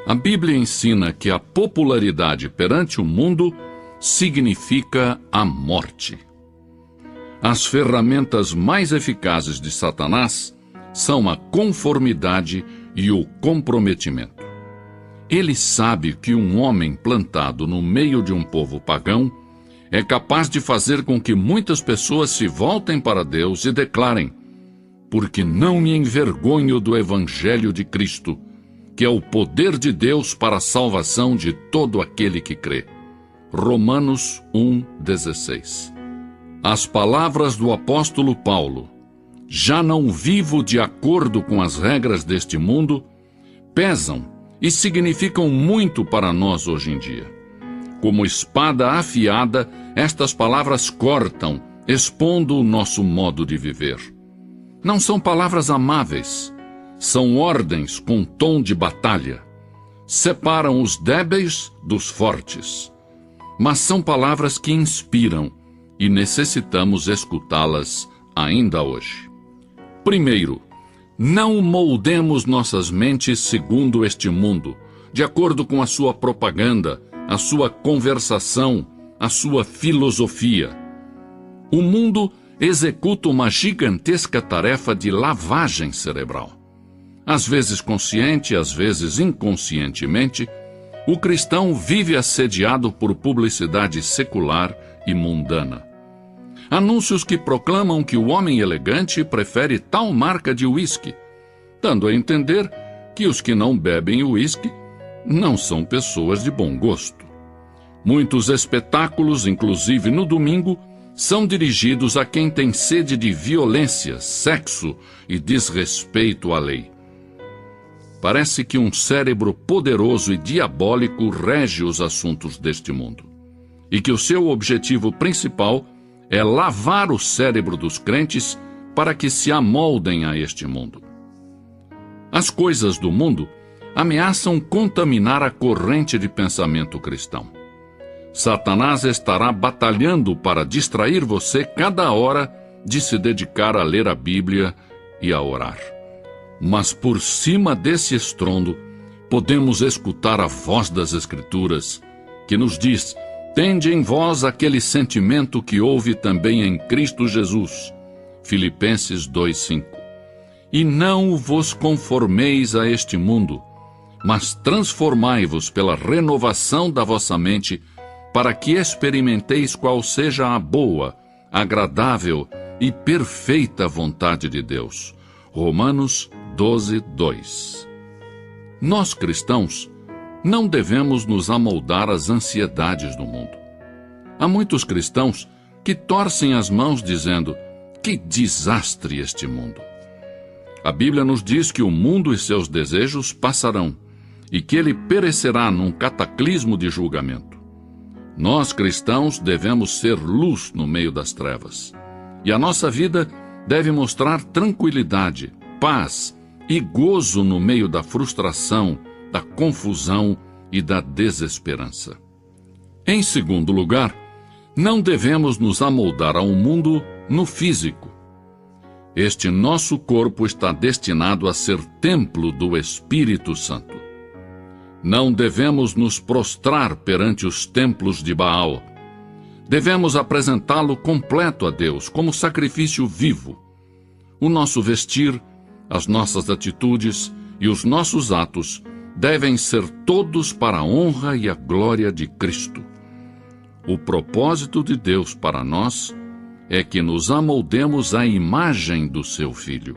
A Bíblia ensina que a popularidade perante o mundo significa a morte. As ferramentas mais eficazes de Satanás são a conformidade e o comprometimento. Ele sabe que um homem plantado no meio de um povo pagão é capaz de fazer com que muitas pessoas se voltem para Deus e declarem: porque não me envergonho do Evangelho de Cristo, que é o poder de Deus para a salvação de todo aquele que crê. Romanos 1,16. As palavras do apóstolo Paulo, já não vivo de acordo com as regras deste mundo, pesam e significam muito para nós hoje em dia. Como espada afiada, estas palavras cortam, expondo o nosso modo de viver. Não são palavras amáveis, são ordens com tom de batalha. Separam os débeis dos fortes. Mas são palavras que inspiram e necessitamos escutá-las ainda hoje. Primeiro, não moldemos nossas mentes segundo este mundo, de acordo com a sua propaganda, a sua conversação, a sua filosofia. O mundo executa uma gigantesca tarefa de lavagem cerebral. Às vezes consciente, às vezes inconscientemente, o cristão vive assediado por publicidade secular e mundana. Anúncios que proclamam que o homem elegante prefere tal marca de uísque, dando a entender que os que não bebem uísque não são pessoas de bom gosto. Muitos espetáculos, inclusive no domingo, são dirigidos a quem tem sede de violência, sexo e desrespeito à lei. Parece que um cérebro poderoso e diabólico rege os assuntos deste mundo, e que o seu objetivo principal é lavar o cérebro dos crentes para que se amoldem a este mundo. As coisas do mundo ameaçam contaminar a corrente de pensamento cristão. Satanás estará batalhando para distrair você cada hora de se dedicar a ler a Bíblia e a orar. Mas por cima desse estrondo, podemos escutar a voz das Escrituras, que nos diz: tende em vós aquele sentimento que houve também em Cristo Jesus. Filipenses 2,5. E não vos conformeis a este mundo, mas transformai-vos pela renovação da vossa mente, para que experimenteis qual seja a boa, agradável e perfeita vontade de Deus. Romanos 12:2. Nós cristãos não devemos nos amoldar às ansiedades do mundo. Há muitos cristãos que torcem as mãos dizendo: que desastre este mundo! A Bíblia nos diz que o mundo e seus desejos passarão e que ele perecerá num cataclismo de julgamento. Nós cristãos devemos ser luz no meio das trevas, e a nossa vida deve mostrar tranquilidade, paz e gozo no meio da frustração, da confusão e da desesperança. Em segundo lugar, não devemos nos amoldar ao mundo no físico. Este nosso corpo está destinado a ser templo do Espírito Santo. Não devemos nos prostrar perante os templos de Baal. Devemos apresentá-lo completo a Deus, como sacrifício vivo. O nosso vestir, as nossas atitudes e os nossos atos devem ser todos para a honra e a glória de Cristo. O propósito de Deus para nós é que nos amoldemos à imagem do seu Filho.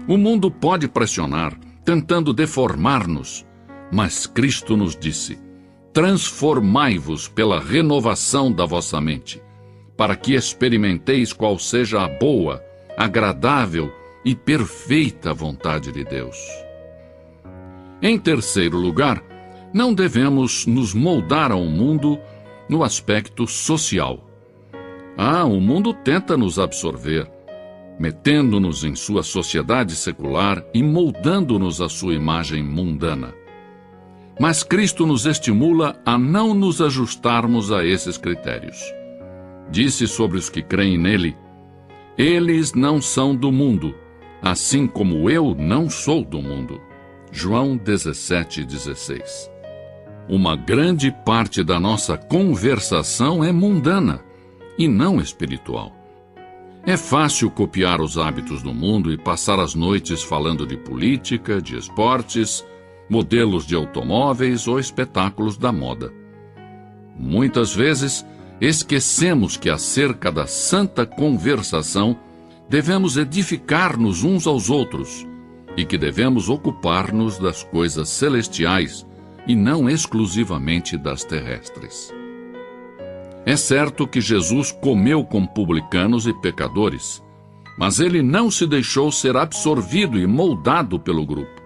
O mundo pode pressionar, tentando deformar-nos, mas Cristo nos disse: transformai-vos pela renovação da vossa mente, para que experimenteis qual seja a boa, agradável e perfeita vontade de Deus. Em terceiro lugar, não devemos nos moldar ao mundo no aspecto social. O mundo tenta nos absorver, metendo-nos em sua sociedade secular e moldando-nos à sua imagem mundana. Mas Cristo nos estimula a não nos ajustarmos a esses critérios. Disse sobre os que creem nele: eles não são do mundo, assim como eu não sou do mundo. João 17:16. Uma grande parte da nossa conversação é mundana e não espiritual. É fácil copiar os hábitos do mundo e passar as noites falando de política, de esportes, modelos de automóveis ou espetáculos da moda. Muitas vezes, esquecemos que acerca da santa conversação devemos edificar-nos uns aos outros e que devemos ocupar-nos das coisas celestiais e não exclusivamente das terrestres. É certo que Jesus comeu com publicanos e pecadores, mas ele não se deixou ser absorvido e moldado pelo grupo.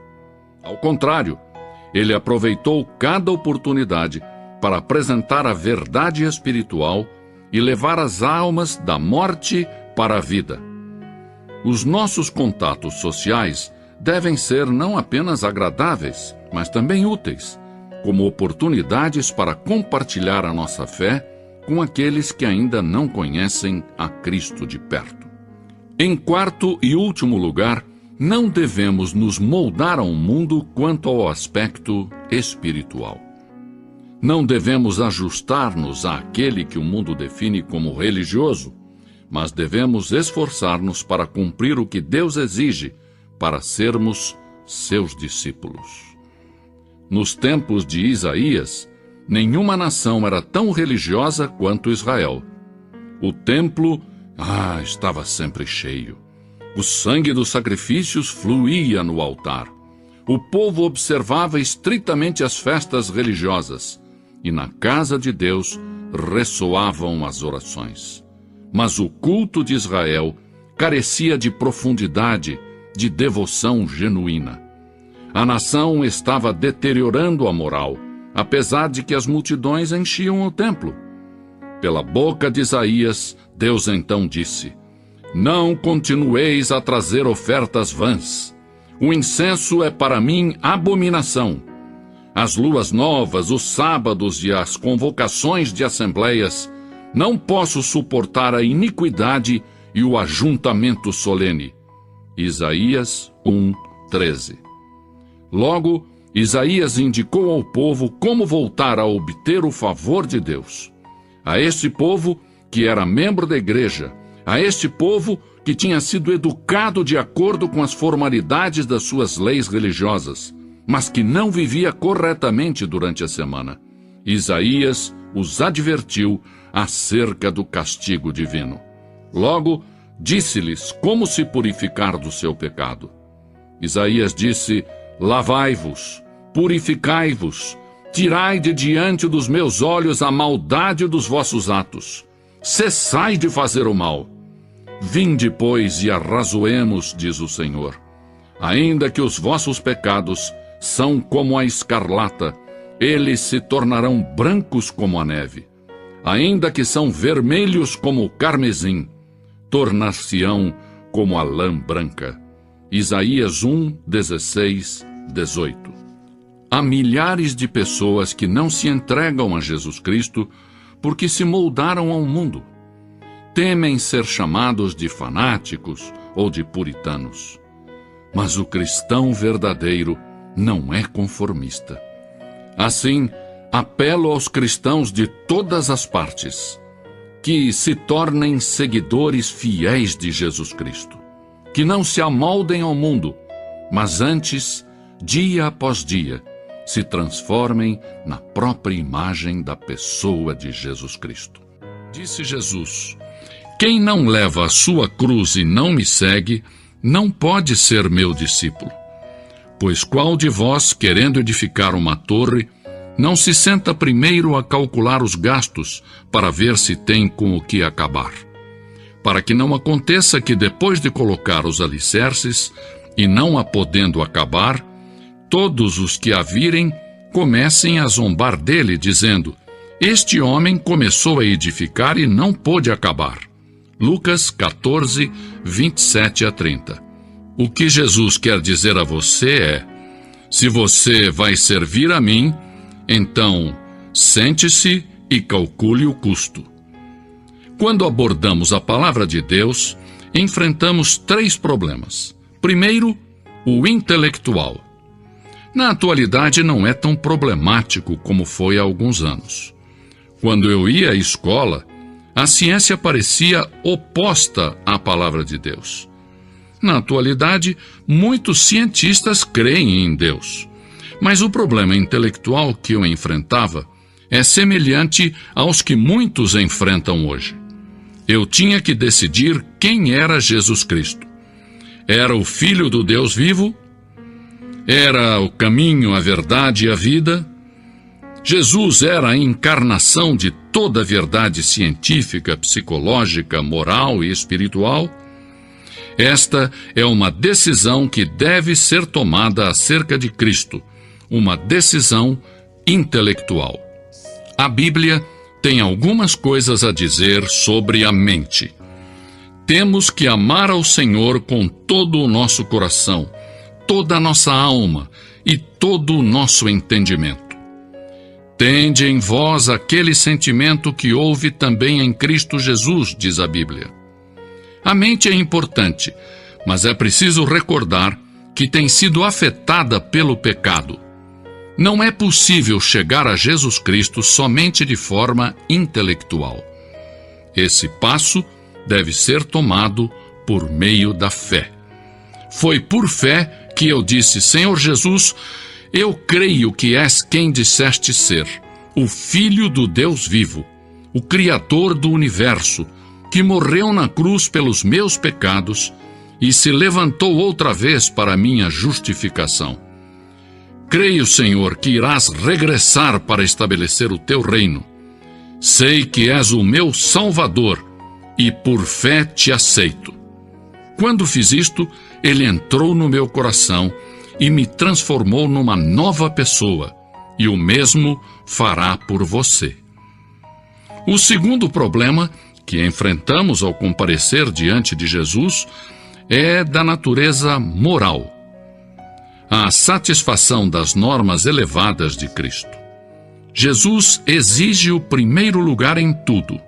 Ao contrário, ele aproveitou cada oportunidade para apresentar a verdade espiritual e levar as almas da morte para a vida. Os nossos contatos sociais devem ser não apenas agradáveis, mas também úteis, como oportunidades para compartilhar a nossa fé com aqueles que ainda não conhecem a Cristo de perto. Em quarto e último lugar, não devemos nos moldar ao mundo quanto ao aspecto espiritual. Não devemos ajustar-nos àquele que o mundo define como religioso, mas devemos esforçar-nos para cumprir o que Deus exige para sermos seus discípulos. Nos tempos de Isaías, nenhuma nação era tão religiosa quanto Israel. O templo, estava sempre cheio. O sangue dos sacrifícios fluía no altar. O povo observava estritamente as festas religiosas, e na casa de Deus ressoavam as orações. Mas o culto de Israel carecia de profundidade, de devoção genuína. A nação estava deteriorando a moral, apesar de que as multidões enchiam o templo. Pela boca de Isaías, Deus então disse: Não continueis a trazer ofertas vãs. O incenso é para mim abominação. As luas novas, os sábados e as convocações de assembleias, não posso suportar a iniquidade e o ajuntamento solene. Isaías 1:13. Logo, Isaías indicou ao povo como voltar a obter o favor de Deus. A este povo que era membro da igreja, a este povo que tinha sido educado de acordo com as formalidades das suas leis religiosas, mas que não vivia corretamente durante a semana. Isaías os advertiu acerca do castigo divino. Logo, disse-lhes como se purificar do seu pecado. Isaías disse: Lavai-vos, purificai-vos, tirai de diante dos meus olhos a maldade dos vossos atos. Cessai de fazer o mal. Vinde, pois, e arrazoemos, diz o Senhor. Ainda que os vossos pecados são como a escarlata, eles se tornarão brancos como a neve. Ainda que são vermelhos como o carmesim, tornar-se-ão como a lã branca. Isaías 1:16, 18. Há milhares de pessoas que não se entregam a Jesus Cristo porque se moldaram ao mundo. Temem ser chamados de fanáticos ou de puritanos. Mas o cristão verdadeiro não é conformista. Assim, apelo aos cristãos de todas as partes que se tornem seguidores fiéis de Jesus Cristo, que não se amoldem ao mundo, mas antes, dia após dia, se transformem na própria imagem da pessoa de Jesus Cristo. Disse Jesus: Quem não leva a sua cruz e não me segue, não pode ser meu discípulo. Pois qual de vós, querendo edificar uma torre, não se senta primeiro a calcular os gastos para ver se tem com o que acabar? Para que não aconteça que depois de colocar os alicerces, e não a podendo acabar, todos os que a virem comecem a zombar dele, dizendo: Este homem começou a edificar e não pôde acabar. Lucas 14, 27 a 30. O que Jesus quer dizer a você é: se você vai servir a mim, então sente-se e calcule o custo. Quando abordamos a palavra de Deus, enfrentamos 3 problemas. Primeiro, o intelectual. Na atualidade não é tão problemático como foi há alguns anos. Quando eu ia à escola, a ciência parecia oposta à palavra de Deus. Na atualidade, muitos cientistas creem em Deus. Mas o problema intelectual que eu enfrentava é semelhante aos que muitos enfrentam hoje. Eu tinha que decidir quem era Jesus Cristo. Era o Filho do Deus vivo? Era o caminho, a verdade e a vida? Jesus era a encarnação de toda a verdade científica, psicológica, moral e espiritual? Esta é uma decisão que deve ser tomada acerca de Cristo, uma decisão intelectual. A Bíblia tem algumas coisas a dizer sobre a mente. Temos que amar ao Senhor com todo o nosso coração, toda a nossa alma e todo o nosso entendimento. Tende em vós aquele sentimento que houve também em Cristo Jesus, diz a Bíblia. A mente é importante, mas é preciso recordar que tem sido afetada pelo pecado. Não é possível chegar a Jesus Cristo somente de forma intelectual. Esse passo deve ser tomado por meio da fé. Foi por fé que eu disse: Senhor Jesus, eu creio que és quem disseste ser, o Filho do Deus vivo, o Criador do universo, que morreu na cruz pelos meus pecados e se levantou outra vez para minha justificação. Creio, Senhor, que irás regressar para estabelecer o teu reino. Sei que és o meu Salvador e por fé te aceito. Quando fiz isto, ele entrou no meu coração e me transformou numa nova pessoa, e o mesmo fará por você. O segundo problema que enfrentamos ao comparecer diante de Jesus é da natureza moral. A satisfação das normas elevadas de Cristo. Jesus exige o primeiro lugar em tudo.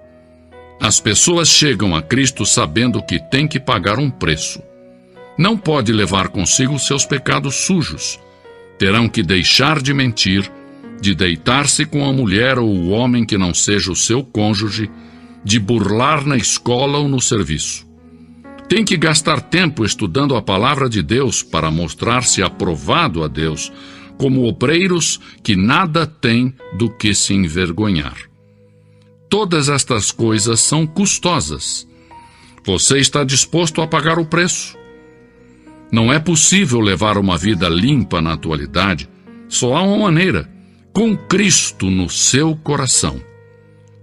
As pessoas chegam a Cristo sabendo que tem que pagar um preço. Não pode levar consigo seus pecados sujos. Terão que deixar de mentir, de deitar-se com a mulher ou o homem que não seja o seu cônjuge, de burlar na escola ou no serviço. Tem que gastar tempo estudando a palavra de Deus para mostrar-se aprovado a Deus, como obreiros que nada têm do que se envergonhar. Todas estas coisas são custosas. Você está disposto a pagar o preço? Não é possível levar uma vida limpa na atualidade. Só há uma maneira: com Cristo no seu coração.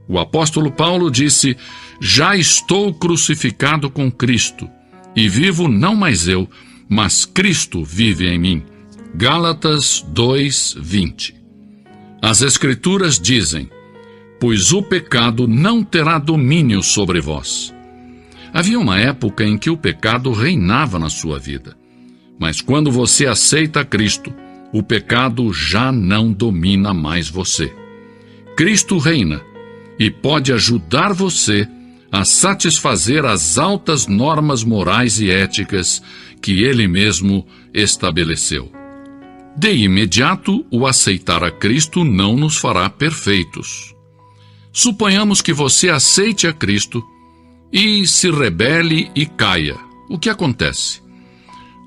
O apóstolo Paulo disse: já estou crucificado com Cristo, e vivo não mais eu, mas Cristo vive em mim. Gálatas 2:20. As Escrituras dizem: pois o pecado não terá domínio sobre vós. Havia uma época em que o pecado reinava na sua vida. Mas quando você aceita Cristo, o pecado já não domina mais você. Cristo reina e pode ajudar você a satisfazer as altas normas morais e éticas que Ele mesmo estabeleceu. De imediato, o aceitar a Cristo não nos fará perfeitos. Suponhamos que você aceite a Cristo e se rebele e caia. O que acontece?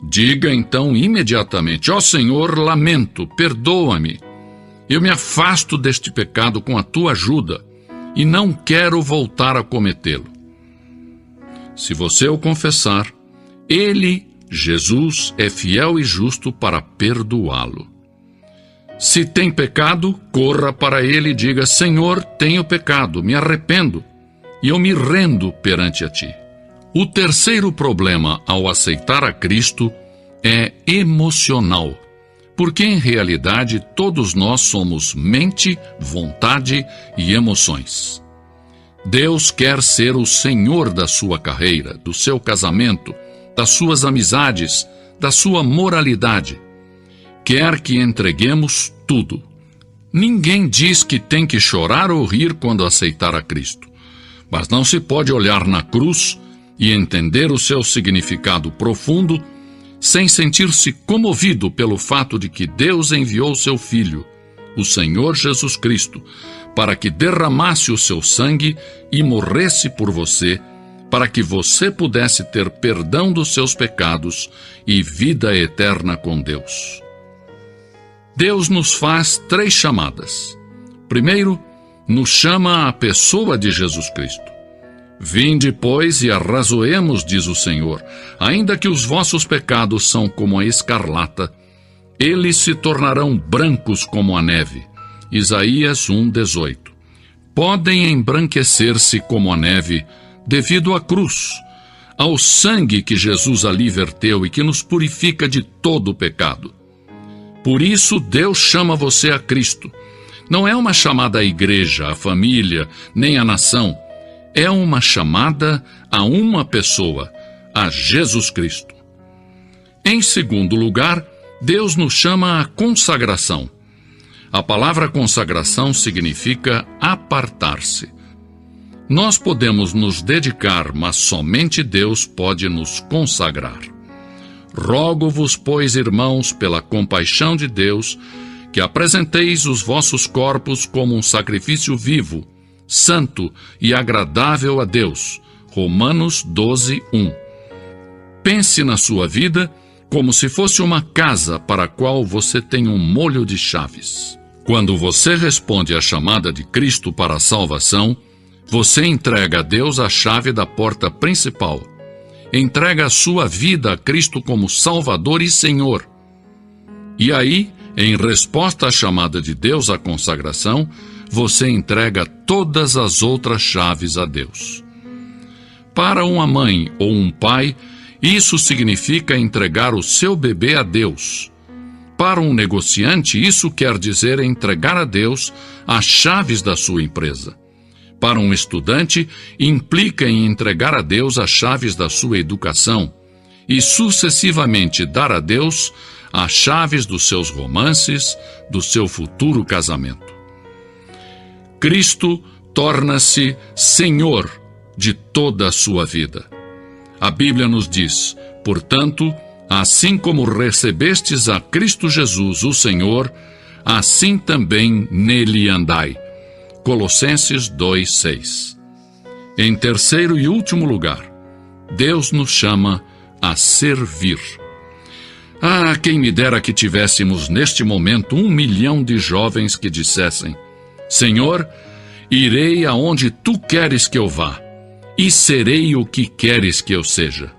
Diga então imediatamente: ó Senhor, lamento, perdoa-me. Eu me afasto deste pecado com a tua ajuda e não quero voltar a cometê-lo. Se você o confessar, Ele, Jesus, é fiel e justo para perdoá-lo. Se tem pecado, corra para Ele e diga: Senhor, tenho pecado, me arrependo e eu me rendo perante a Ti. O terceiro problema ao aceitar a Cristo é emocional, porque em realidade todos nós somos mente, vontade e emoções. Deus quer ser o Senhor da sua carreira, do seu casamento, das suas amizades, da sua moralidade. Quer que entreguemos tudo. Ninguém diz que tem que chorar ou rir quando aceitar a Cristo, mas não se pode olhar na cruz e entender o seu significado profundo sem sentir-se comovido pelo fato de que Deus enviou seu Filho, o Senhor Jesus Cristo, para que derramasse o seu sangue e morresse por você, para que você pudesse ter perdão dos seus pecados e vida eterna com Deus. Deus nos faz 3 chamadas. Primeiro, nos chama à pessoa de Jesus Cristo. Vinde, pois, e arrazoemos, diz o Senhor, ainda que os vossos pecados são como a escarlata, eles se tornarão brancos como a neve. Isaías 1:18. Podem embranquecer-se como a neve devido à cruz, ao sangue que Jesus ali verteu e que nos purifica de todo o pecado. Por isso, Deus chama você a Cristo. Não é uma chamada à igreja, à família, nem à nação. É uma chamada a uma pessoa, a Jesus Cristo. Em segundo lugar, Deus nos chama à consagração. A palavra consagração significa apartar-se. Nós podemos nos dedicar, mas somente Deus pode nos consagrar. Rogo-vos, pois, irmãos, pela compaixão de Deus, que apresenteis os vossos corpos como um sacrifício vivo, santo e agradável a Deus. Romanos 12:1. Pense na sua vida como se fosse uma casa para a qual você tem um molho de chaves. Quando você responde à chamada de Cristo para a salvação, você entrega a Deus a chave da porta principal. Entrega a sua vida a Cristo como Salvador e Senhor. E aí, em resposta à chamada de Deus à consagração, você entrega todas as outras chaves a Deus. Para uma mãe ou um pai, isso significa entregar o seu bebê a Deus. Para um negociante, isso quer dizer entregar a Deus as chaves da sua empresa. Para um estudante, implica em entregar a Deus as chaves da sua educação e sucessivamente dar a Deus as chaves dos seus romances, do seu futuro casamento. Cristo torna-se Senhor de toda a sua vida. A Bíblia nos diz, portanto, assim como recebestes a Cristo Jesus, o Senhor, assim também nele andai. Colossenses 2:6. Em terceiro e último lugar, Deus nos chama a servir. Ah, quem me dera que tivéssemos neste momento 1 milhão de jovens que dissessem: Senhor, irei aonde Tu queres que eu vá, e serei o que queres que eu seja.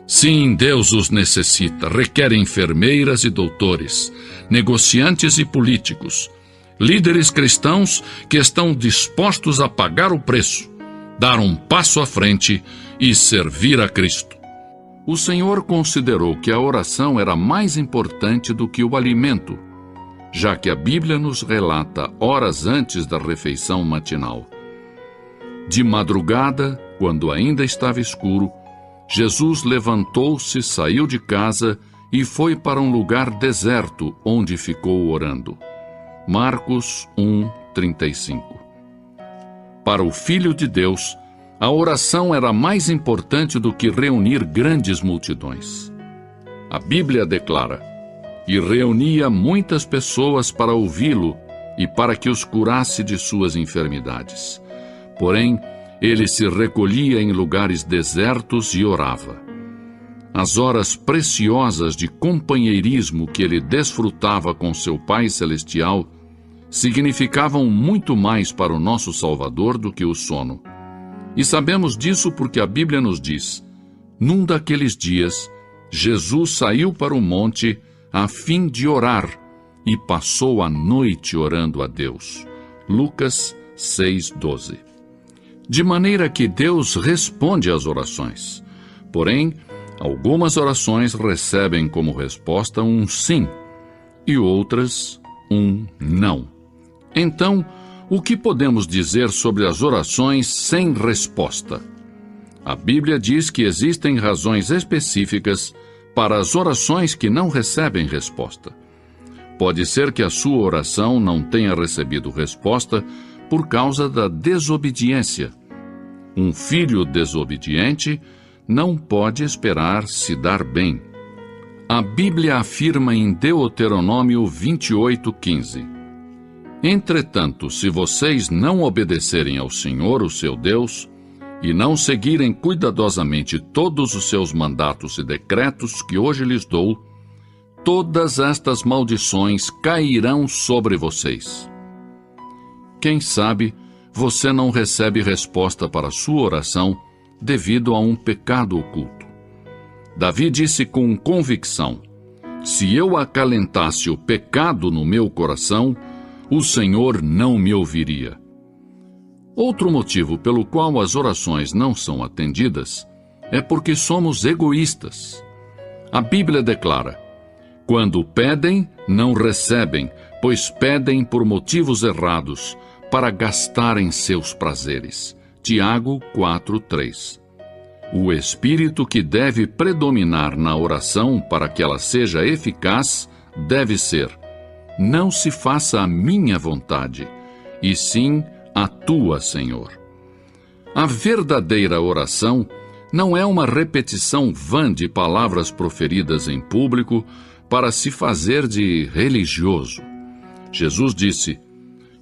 Sim, Deus os necessita, requer enfermeiras e doutores, negociantes e políticos, líderes cristãos que estão dispostos a pagar o preço, dar um passo à frente e servir a Cristo. O Senhor considerou que a oração era mais importante do que o alimento, já que a Bíblia nos relata horas antes da refeição matinal. De madrugada, quando ainda estava escuro, Jesus levantou-se, saiu de casa e foi para um lugar deserto, onde ficou orando. Marcos 1:35. Para o Filho de Deus, a oração era mais importante do que reunir grandes multidões. A Bíblia declara: e reunia muitas pessoas para ouvi-lo e para que os curasse de suas enfermidades. Porém, ele se recolhia em lugares desertos e orava. As horas preciosas de companheirismo que ele desfrutava com seu Pai Celestial significavam muito mais para o nosso Salvador do que o sono. E sabemos disso porque a Bíblia nos diz: num daqueles dias, Jesus saiu para o monte a fim de orar e passou a noite orando a Deus. Lucas 6:12. De maneira que Deus responde às orações. Porém, algumas orações recebem como resposta um sim e outras um não. Então, o que podemos dizer sobre as orações sem resposta? A Bíblia diz que existem razões específicas para as orações que não recebem resposta. Pode ser que a sua oração não tenha recebido resposta por causa da desobediência. Um filho desobediente não pode esperar se dar bem. A Bíblia afirma em Deuteronômio 28:15: Entretanto, se vocês não obedecerem ao Senhor, o seu Deus, e não seguirem cuidadosamente todos os seus mandatos e decretos que hoje lhes dou, todas estas maldições cairão sobre vocês. Quem sabe você não recebe resposta para sua oração devido a um pecado oculto. Davi disse com convicção: se eu acalentasse o pecado no meu coração, o Senhor não me ouviria. Outro motivo pelo qual as orações não são atendidas é porque somos egoístas. A Bíblia declara: quando pedem, não recebem, pois pedem por motivos errados, para gastarem seus prazeres. Tiago 4:3. O espírito que deve predominar na oração para que ela seja eficaz deve ser: não se faça a minha vontade, e sim a tua, Senhor. A verdadeira oração não é uma repetição vã de palavras proferidas em público para se fazer de religioso. Jesus disse: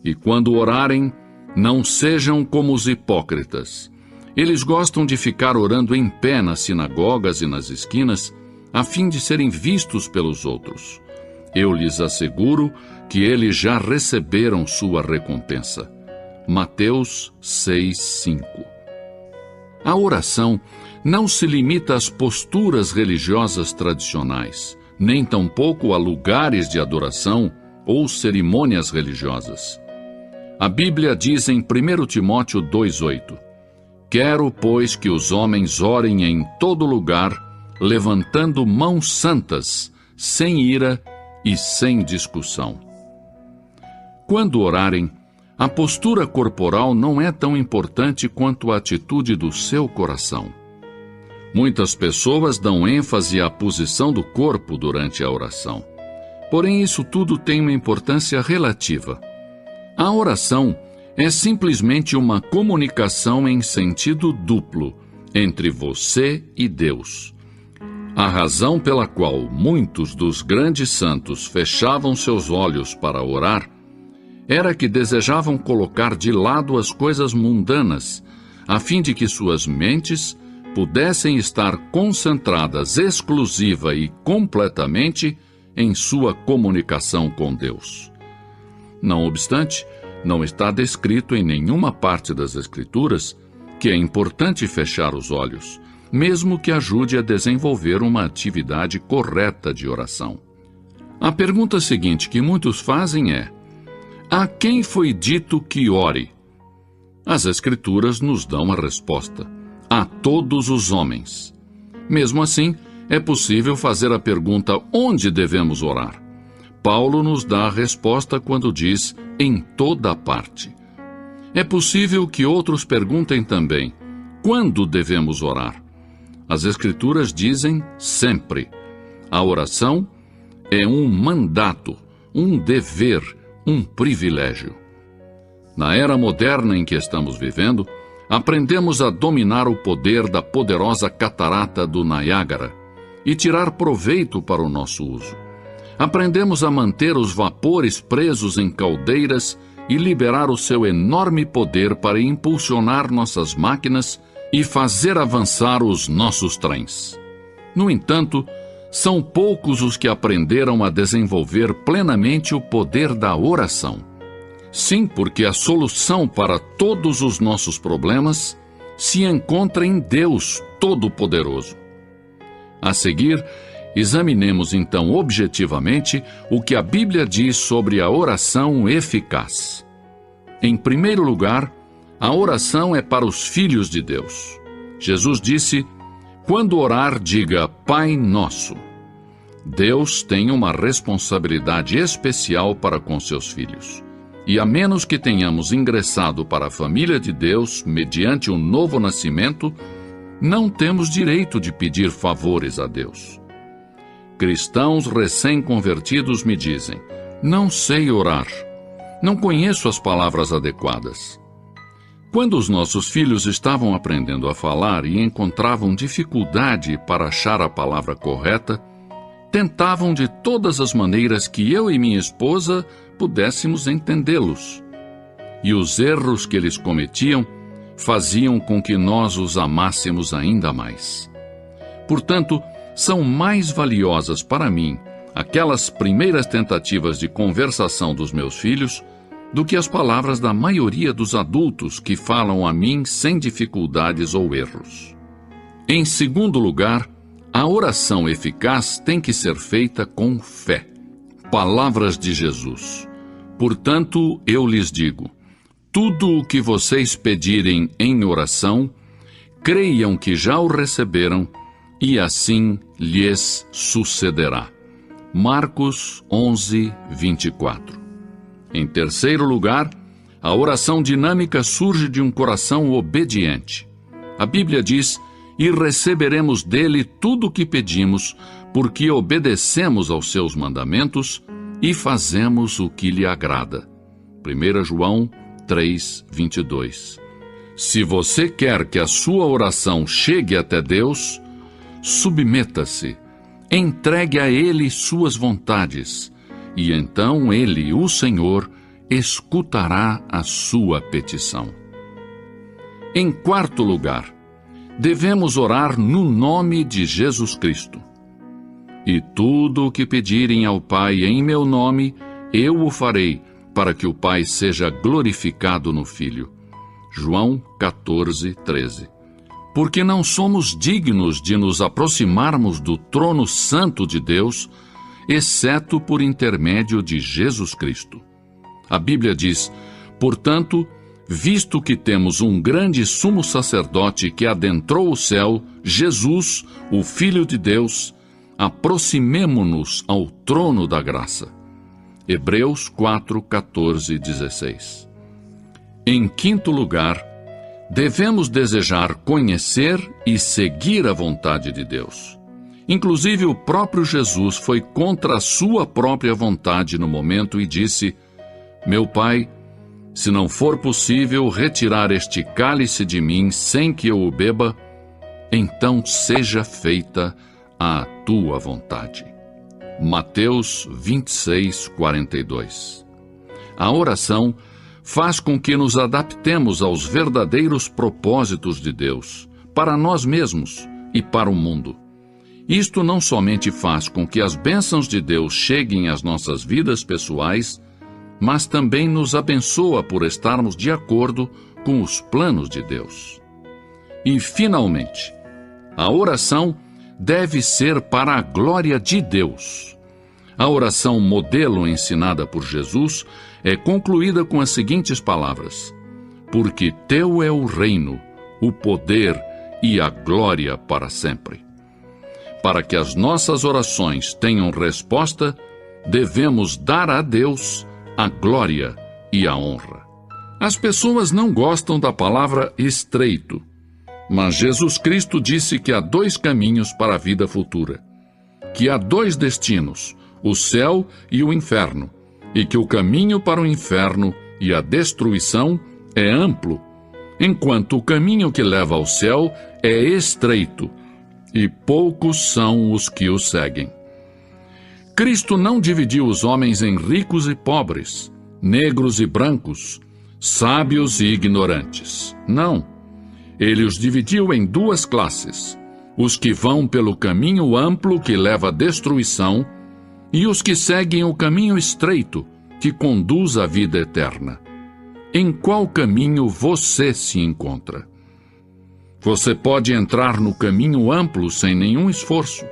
e quando orarem, não sejam como os hipócritas. Eles gostam de ficar orando em pé nas sinagogas e nas esquinas, a fim de serem vistos pelos outros. Eu lhes asseguro que eles já receberam sua recompensa. Mateus 6:5. A oração não se limita às posturas religiosas tradicionais, nem tampouco a lugares de adoração ou cerimônias religiosas. A Bíblia diz em 1 Timóteo 2:8: quero, pois, que os homens orem em todo lugar, levantando mãos santas, sem ira e sem discussão. Quando orarem, a postura corporal não é tão importante quanto a atitude do seu coração. Muitas pessoas dão ênfase à posição do corpo durante a oração. Porém, isso tudo tem uma importância relativa. A oração é simplesmente uma comunicação em sentido duplo entre você e Deus. A razão pela qual muitos dos grandes santos fechavam seus olhos para orar era que desejavam colocar de lado as coisas mundanas, a fim de que suas mentes pudessem estar concentradas exclusiva e completamente em sua comunicação com Deus. Não obstante, não está descrito em nenhuma parte das Escrituras que é importante fechar os olhos, mesmo que ajude a desenvolver uma atividade correta de oração. A pergunta seguinte que muitos fazem é: a quem foi dito que ore? As Escrituras nos dão a resposta: a todos os homens. Mesmo assim, é possível fazer a pergunta: onde devemos orar? Paulo nos dá a resposta quando diz: em toda parte. É possível que outros perguntem também: quando devemos orar? As Escrituras dizem: sempre. A oração é um mandato, um dever, um privilégio. Na era moderna em que estamos vivendo, aprendemos a dominar o poder da poderosa catarata do Niágara e tirar proveito para o nosso uso. Aprendemos a manter os vapores presos em caldeiras e liberar o seu enorme poder para impulsionar nossas máquinas e fazer avançar os nossos trens. No entanto, são poucos os que aprenderam a desenvolver plenamente o poder da oração. Sim, porque a solução para todos os nossos problemas se encontra em Deus Todo-Poderoso. A seguir, examinemos então objetivamente o que a Bíblia diz sobre a oração eficaz. Em primeiro lugar, a oração é para os filhos de Deus. Jesus disse: quando orar, diga Pai Nosso. Deus tem uma responsabilidade especial para com seus filhos. E a menos que tenhamos ingressado para a família de Deus mediante um novo nascimento, não temos direito de pedir favores a Deus. Cristãos recém-convertidos me dizem: não sei orar, não conheço as palavras adequadas. Quando os nossos filhos estavam aprendendo a falar e encontravam dificuldade para achar a palavra correta, tentavam de todas as maneiras que eu e minha esposa pudéssemos entendê-los. E os erros que eles cometiam faziam com que nós os amássemos ainda mais. Portanto, são mais valiosas para mim aquelas primeiras tentativas de conversação dos meus filhos do que as palavras da maioria dos adultos que falam a mim sem dificuldades ou erros. Em segundo lugar, a oração eficaz tem que ser feita com fé. Palavras de Jesus. Portanto, eu lhes digo, tudo o que vocês pedirem em oração, creiam que já o receberam, e assim lhes sucederá. Marcos 11, 24. Em terceiro lugar, a oração dinâmica surge de um coração obediente. A Bíblia diz, e receberemos dele tudo o que pedimos, porque obedecemos aos seus mandamentos e fazemos o que lhe agrada. 1 João 3, 22. Se você quer que a sua oração chegue até Deus, submeta-se, entregue a Ele suas vontades, e então Ele, o Senhor, escutará a sua petição. Em quarto lugar, devemos orar no nome de Jesus Cristo. E tudo o que pedirem ao Pai em meu nome, eu o farei, para que o Pai seja glorificado no Filho. João 14, 13. Porque não somos dignos de nos aproximarmos do trono santo de Deus, exceto por intermédio de Jesus Cristo. A Bíblia diz, portanto, visto que temos um grande sumo sacerdote que adentrou o céu, Jesus, o Filho de Deus, aproximemo-nos ao trono da graça. Hebreus 4, 14 e 16. Em quinto lugar, devemos desejar conhecer e seguir a vontade de Deus. Inclusive, o próprio Jesus foi contra a sua própria vontade no momento e disse, meu Pai, se não for possível retirar este cálice de mim sem que eu o beba, então seja feita a tua vontade. Mateus 26, 42. A oração faz com que nos adaptemos aos verdadeiros propósitos de Deus, para nós mesmos e para o mundo. Isto não somente faz com que as bênçãos de Deus cheguem às nossas vidas pessoais, mas também nos abençoa por estarmos de acordo com os planos de Deus. E, finalmente, a oração deve ser para a glória de Deus. A oração modelo ensinada por Jesus é concluída com as seguintes palavras: porque teu é o reino, o poder e a glória para sempre. Para que as nossas orações tenham resposta, devemos dar a Deus a glória e a honra. As pessoas não gostam da palavra estreito, mas Jesus Cristo disse que há dois caminhos para a vida futura, que há dois destinos, o céu e o inferno, e que o caminho para o inferno e a destruição é amplo, enquanto o caminho que leva ao céu é estreito, e poucos são os que o seguem. Cristo não dividiu os homens em ricos e pobres, negros e brancos, sábios e ignorantes. Não. Ele os dividiu em duas classes: os que vão pelo caminho amplo que leva à destruição e os que seguem o caminho estreito que conduz à vida eterna. Em qual caminho você se encontra? Você pode entrar no caminho amplo sem nenhum esforço,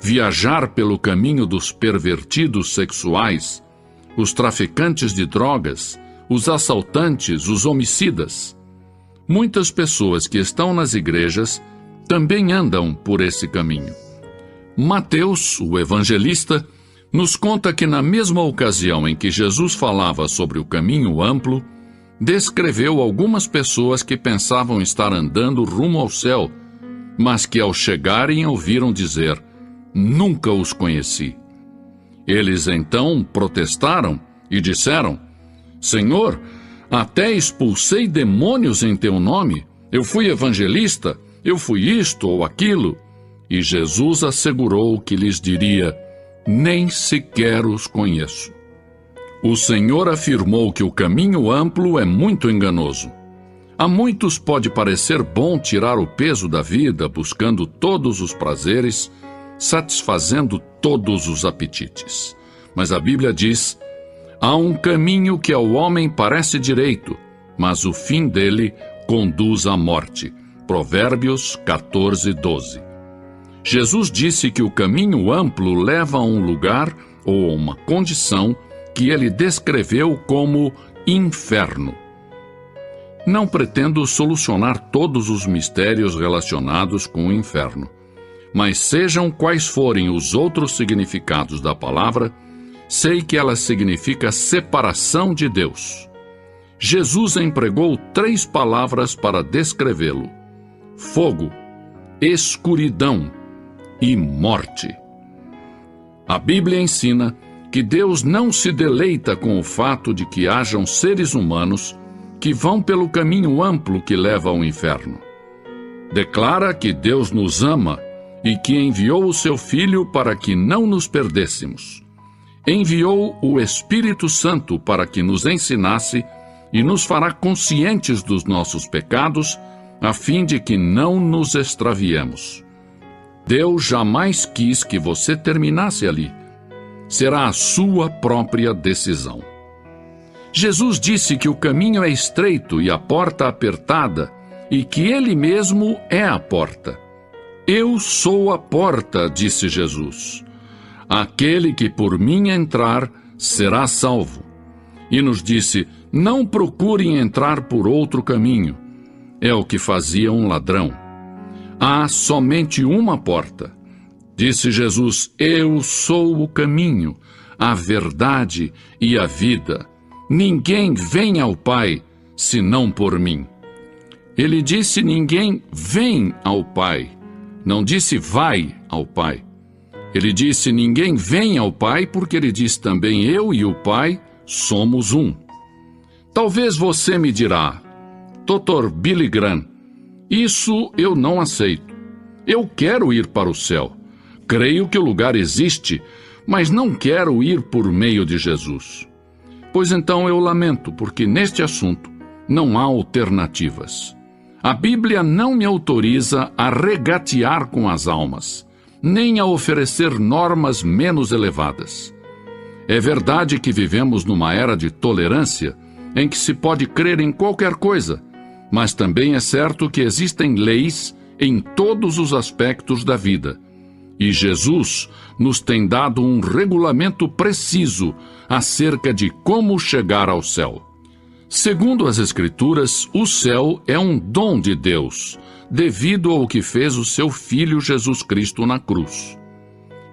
viajar pelo caminho dos pervertidos sexuais, os traficantes de drogas, os assaltantes, os homicidas. Muitas pessoas que estão nas igrejas também andam por esse caminho. Mateus, o evangelista, nos conta que na mesma ocasião em que Jesus falava sobre o caminho amplo, descreveu algumas pessoas que pensavam estar andando rumo ao céu, mas que ao chegarem ouviram dizer: nunca os conheci. Eles então protestaram e disseram: Senhor, até expulsei demônios em teu nome, eu fui evangelista, eu fui isto ou aquilo. E Jesus assegurou que lhes diria: nem sequer os conheço. O Senhor afirmou que o caminho amplo é muito enganoso. A muitos pode parecer bom tirar o peso da vida, buscando todos os prazeres, satisfazendo todos os apetites. Mas a Bíblia diz: há um caminho que ao homem parece direito, mas o fim dele conduz à morte. Provérbios 14:12. Jesus disse que o caminho amplo leva a um lugar ou a uma condição que ele descreveu como inferno. Não pretendo solucionar todos os mistérios relacionados com o inferno, mas sejam quais forem os outros significados da palavra, sei que ela significa separação de Deus. Jesus empregou 3 palavras para descrevê-lo: fogo, escuridão e morte. A Bíblia ensina que Deus não se deleita com o fato de que hajam seres humanos que vão pelo caminho amplo que leva ao inferno. Declara que Deus nos ama e que enviou o seu Filho para que não nos perdêssemos. Enviou o Espírito Santo para que nos ensinasse e nos fará conscientes dos nossos pecados, a fim de que não nos extraviemos. Deus jamais quis que você terminasse ali. Será a sua própria decisão. Jesus disse que o caminho é estreito e a porta apertada, e que Ele mesmo é a porta. Eu sou a porta, disse Jesus. Aquele que por mim entrar será salvo. E nos disse: não procurem entrar por outro caminho. É o que fazia um ladrão. Há somente uma porta. Disse Jesus: eu sou o caminho, a verdade e a vida. Ninguém vem ao Pai, senão por mim. Ele disse: ninguém vem ao Pai. Não disse vai ao Pai. Ele disse: ninguém vem ao Pai, porque ele disse também: eu e o Pai somos um. Talvez você me dirá: Dr. Billy Graham, isso eu não aceito. Eu quero ir para o céu. Creio que o lugar existe, mas não quero ir por meio de Jesus. Pois então eu lamento, porque neste assunto não há alternativas. A Bíblia não me autoriza a regatear com as almas, nem a oferecer normas menos elevadas. É verdade que vivemos numa era de tolerância, em que se pode crer em qualquer coisa, mas também é certo que existem leis em todos os aspectos da vida. E Jesus nos tem dado um regulamento preciso acerca de como chegar ao céu. Segundo as Escrituras, o céu é um dom de Deus, devido ao que fez o seu Filho Jesus Cristo na cruz.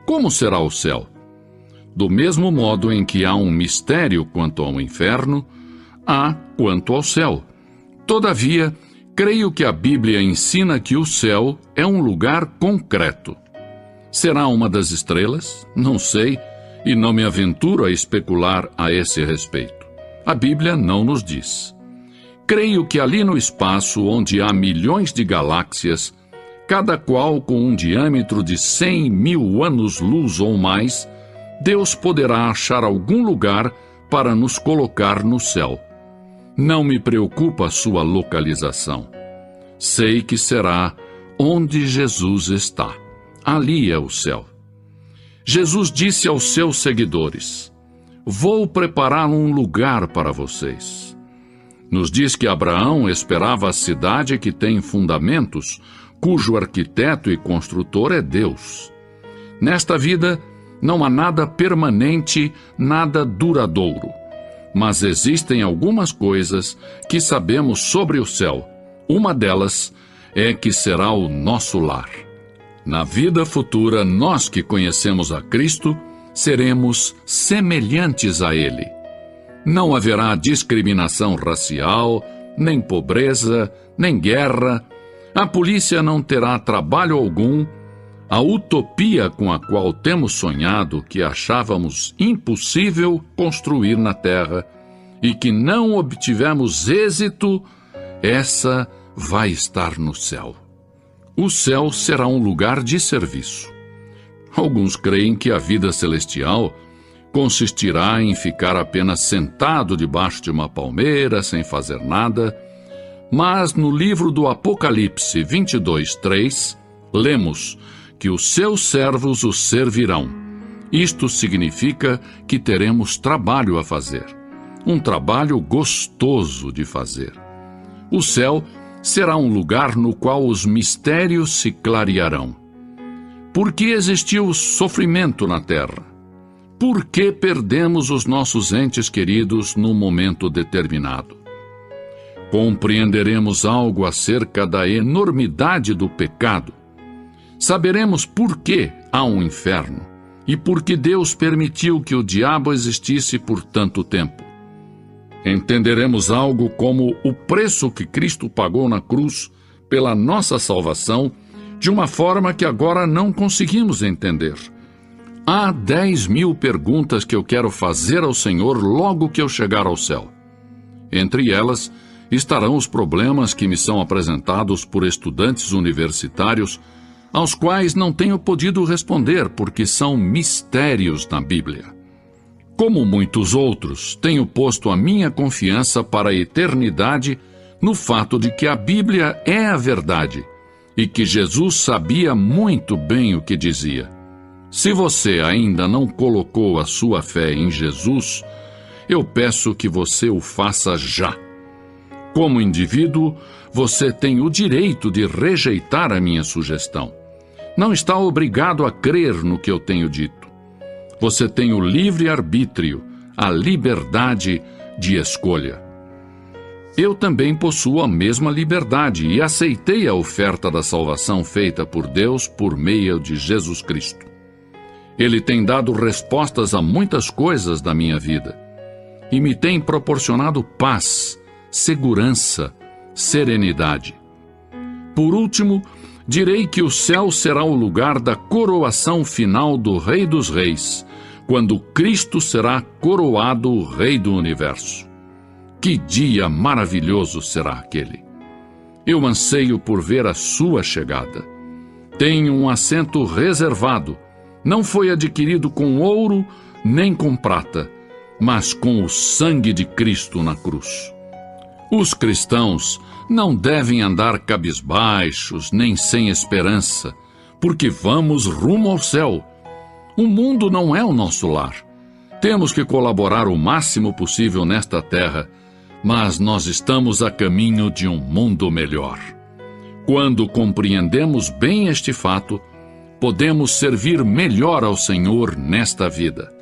Como será o céu? Do mesmo modo em que há um mistério quanto ao inferno, há quanto ao céu. Todavia, creio que a Bíblia ensina que o céu é um lugar concreto. Será uma das estrelas? Não sei, e não me aventuro a especular a esse respeito. A Bíblia não nos diz. Creio que ali no espaço, onde há milhões de galáxias, cada qual com um diâmetro de 100.000 anos-luz ou mais, Deus poderá achar algum lugar para nos colocar no céu. Não me preocupa a sua localização. Sei que será onde Jesus está. Ali é o céu. Jesus disse aos seus seguidores: vou preparar um lugar para vocês. Nos diz que Abraão esperava a cidade que tem fundamentos, cujo arquiteto e construtor é Deus. Nesta vida, não há nada permanente, nada duradouro. Mas existem algumas coisas que sabemos sobre o céu. Uma delas é que será o nosso lar. Na vida futura, nós que conhecemos a Cristo, seremos semelhantes a Ele. Não haverá discriminação racial, nem pobreza, nem guerra. A polícia não terá trabalho algum. A utopia com a qual temos sonhado, que achávamos impossível construir na Terra e que não obtivemos êxito, essa vai estar no céu. O céu será um lugar de serviço. Alguns creem que a vida celestial consistirá em ficar apenas sentado debaixo de uma palmeira, sem fazer nada. Mas no livro do Apocalipse 22:3, lemos que os seus servos o servirão. Isto significa que teremos trabalho a fazer. Um trabalho gostoso de fazer. O céu será um lugar no qual os mistérios se clarearão. Por que existiu sofrimento na terra? Por que perdemos os nossos entes queridos num momento determinado? Compreenderemos algo acerca da enormidade do pecado. Saberemos por que há um inferno e por que Deus permitiu que o diabo existisse por tanto tempo. Entenderemos algo como o preço que Cristo pagou na cruz pela nossa salvação, de uma forma que agora não conseguimos entender. Há 10.000 perguntas que eu quero fazer ao Senhor logo que eu chegar ao céu. Entre elas estarão os problemas que me são apresentados por estudantes universitários, aos quais não tenho podido responder porque são mistérios na Bíblia. Como muitos outros, tenho posto a minha confiança para a eternidade no fato de que a Bíblia é a verdade e que Jesus sabia muito bem o que dizia. Se você ainda não colocou a sua fé em Jesus, eu peço que você o faça já. Como indivíduo, você tem o direito de rejeitar a minha sugestão. Não está obrigado a crer no que eu tenho dito. Você tem o livre-arbítrio, a liberdade de escolha. Eu também possuo a mesma liberdade e aceitei a oferta da salvação feita por Deus por meio de Jesus Cristo. Ele tem dado respostas a muitas coisas da minha vida e me tem proporcionado paz, segurança, serenidade. Por último, direi que o céu será o lugar da coroação final do Rei dos Reis, quando Cristo será coroado Rei do Universo. Que dia maravilhoso será aquele! Eu anseio por ver a sua chegada. Tenho um assento reservado. Não foi adquirido com ouro nem com prata, mas com o sangue de Cristo na cruz. Os cristãos não devem andar cabisbaixos nem sem esperança, porque vamos rumo ao céu. O mundo não é o nosso lar. Temos que colaborar o máximo possível nesta terra, mas nós estamos a caminho de um mundo melhor. Quando compreendemos bem este fato, podemos servir melhor ao Senhor nesta vida.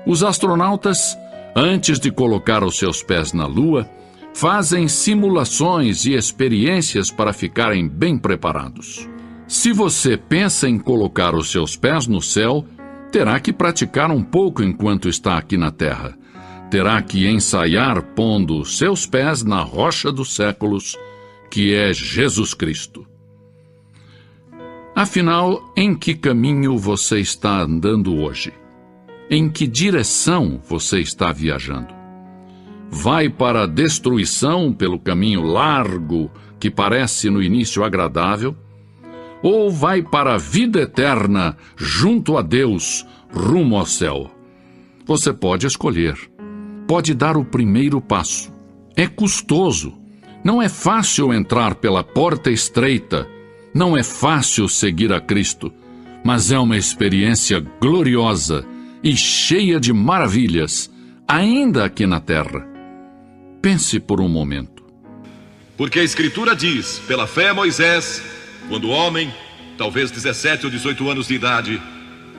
Os astronautas, antes de colocar os seus pés na Lua, fazem simulações e experiências para ficarem bem preparados. Se você pensa em colocar os seus pés no céu, terá que praticar um pouco enquanto está aqui na Terra. Terá que ensaiar pondo os seus pés na rocha dos séculos, que é Jesus Cristo. Afinal, em que caminho você está andando hoje? Em que direção você está viajando? Vai para a destruição pelo caminho largo, que parece no início agradável? Ou vai para a vida eterna, junto a Deus, rumo ao céu? Você pode escolher. Pode dar o primeiro passo. É custoso. Não é fácil entrar pela porta estreita. Não é fácil seguir a Cristo, mas é uma experiência gloriosa e cheia de maravilhas, ainda aqui na terra. Pense por um momento. Porque a Escritura diz, pela fé Moisés, quando o homem, talvez 17 ou 18 anos de idade,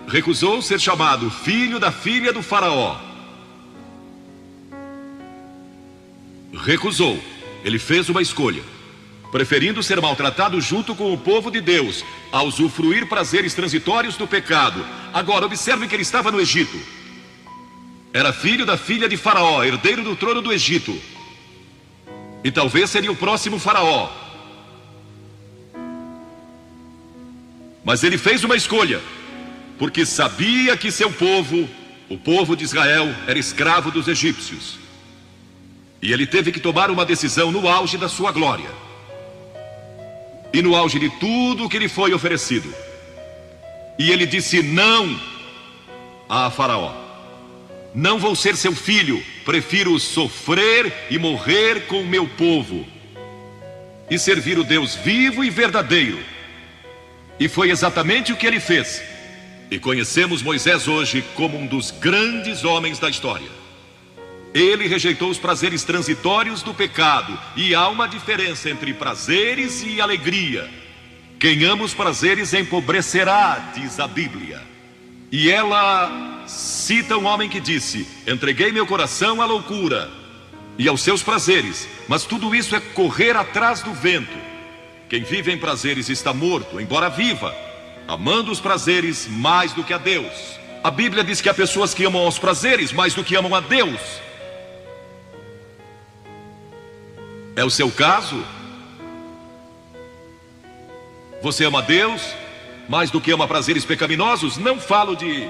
recusou ser chamado filho da filha do faraó. Recusou. Ele fez uma escolha, preferindo ser maltratado junto com o povo de Deus, a usufruir prazeres transitórios do pecado. Agora, observe que ele estava no Egito. Era filho da filha de Faraó, herdeiro do trono do Egito. E talvez seria o próximo Faraó. Mas ele fez uma escolha, porque sabia que seu povo, o povo de Israel, era escravo dos egípcios. E ele teve que tomar uma decisão no auge da sua glória. e no auge de tudo que lhe foi oferecido. E ele disse não a Faraó: não vou ser seu filho, prefiro sofrer e morrer com o meu povo e servir o Deus vivo e verdadeiro. E foi exatamente o que ele fez. E conhecemos Moisés hoje como um dos grandes homens da história. Ele rejeitou os prazeres transitórios do pecado. E há uma diferença entre prazeres e alegria. Quem ama os prazeres empobrecerá, diz a Bíblia. E ela cita um homem que disse: entreguei meu coração à loucura e aos seus prazeres, mas tudo isso é correr atrás do vento. Quem vive em prazeres está morto, embora viva, amando os prazeres mais do que a Deus. A Bíblia diz que há pessoas que amam aos prazeres mais do que amam a Deus. É o seu caso? Você ama a Deus mais do que ama prazeres pecaminosos? Não falo de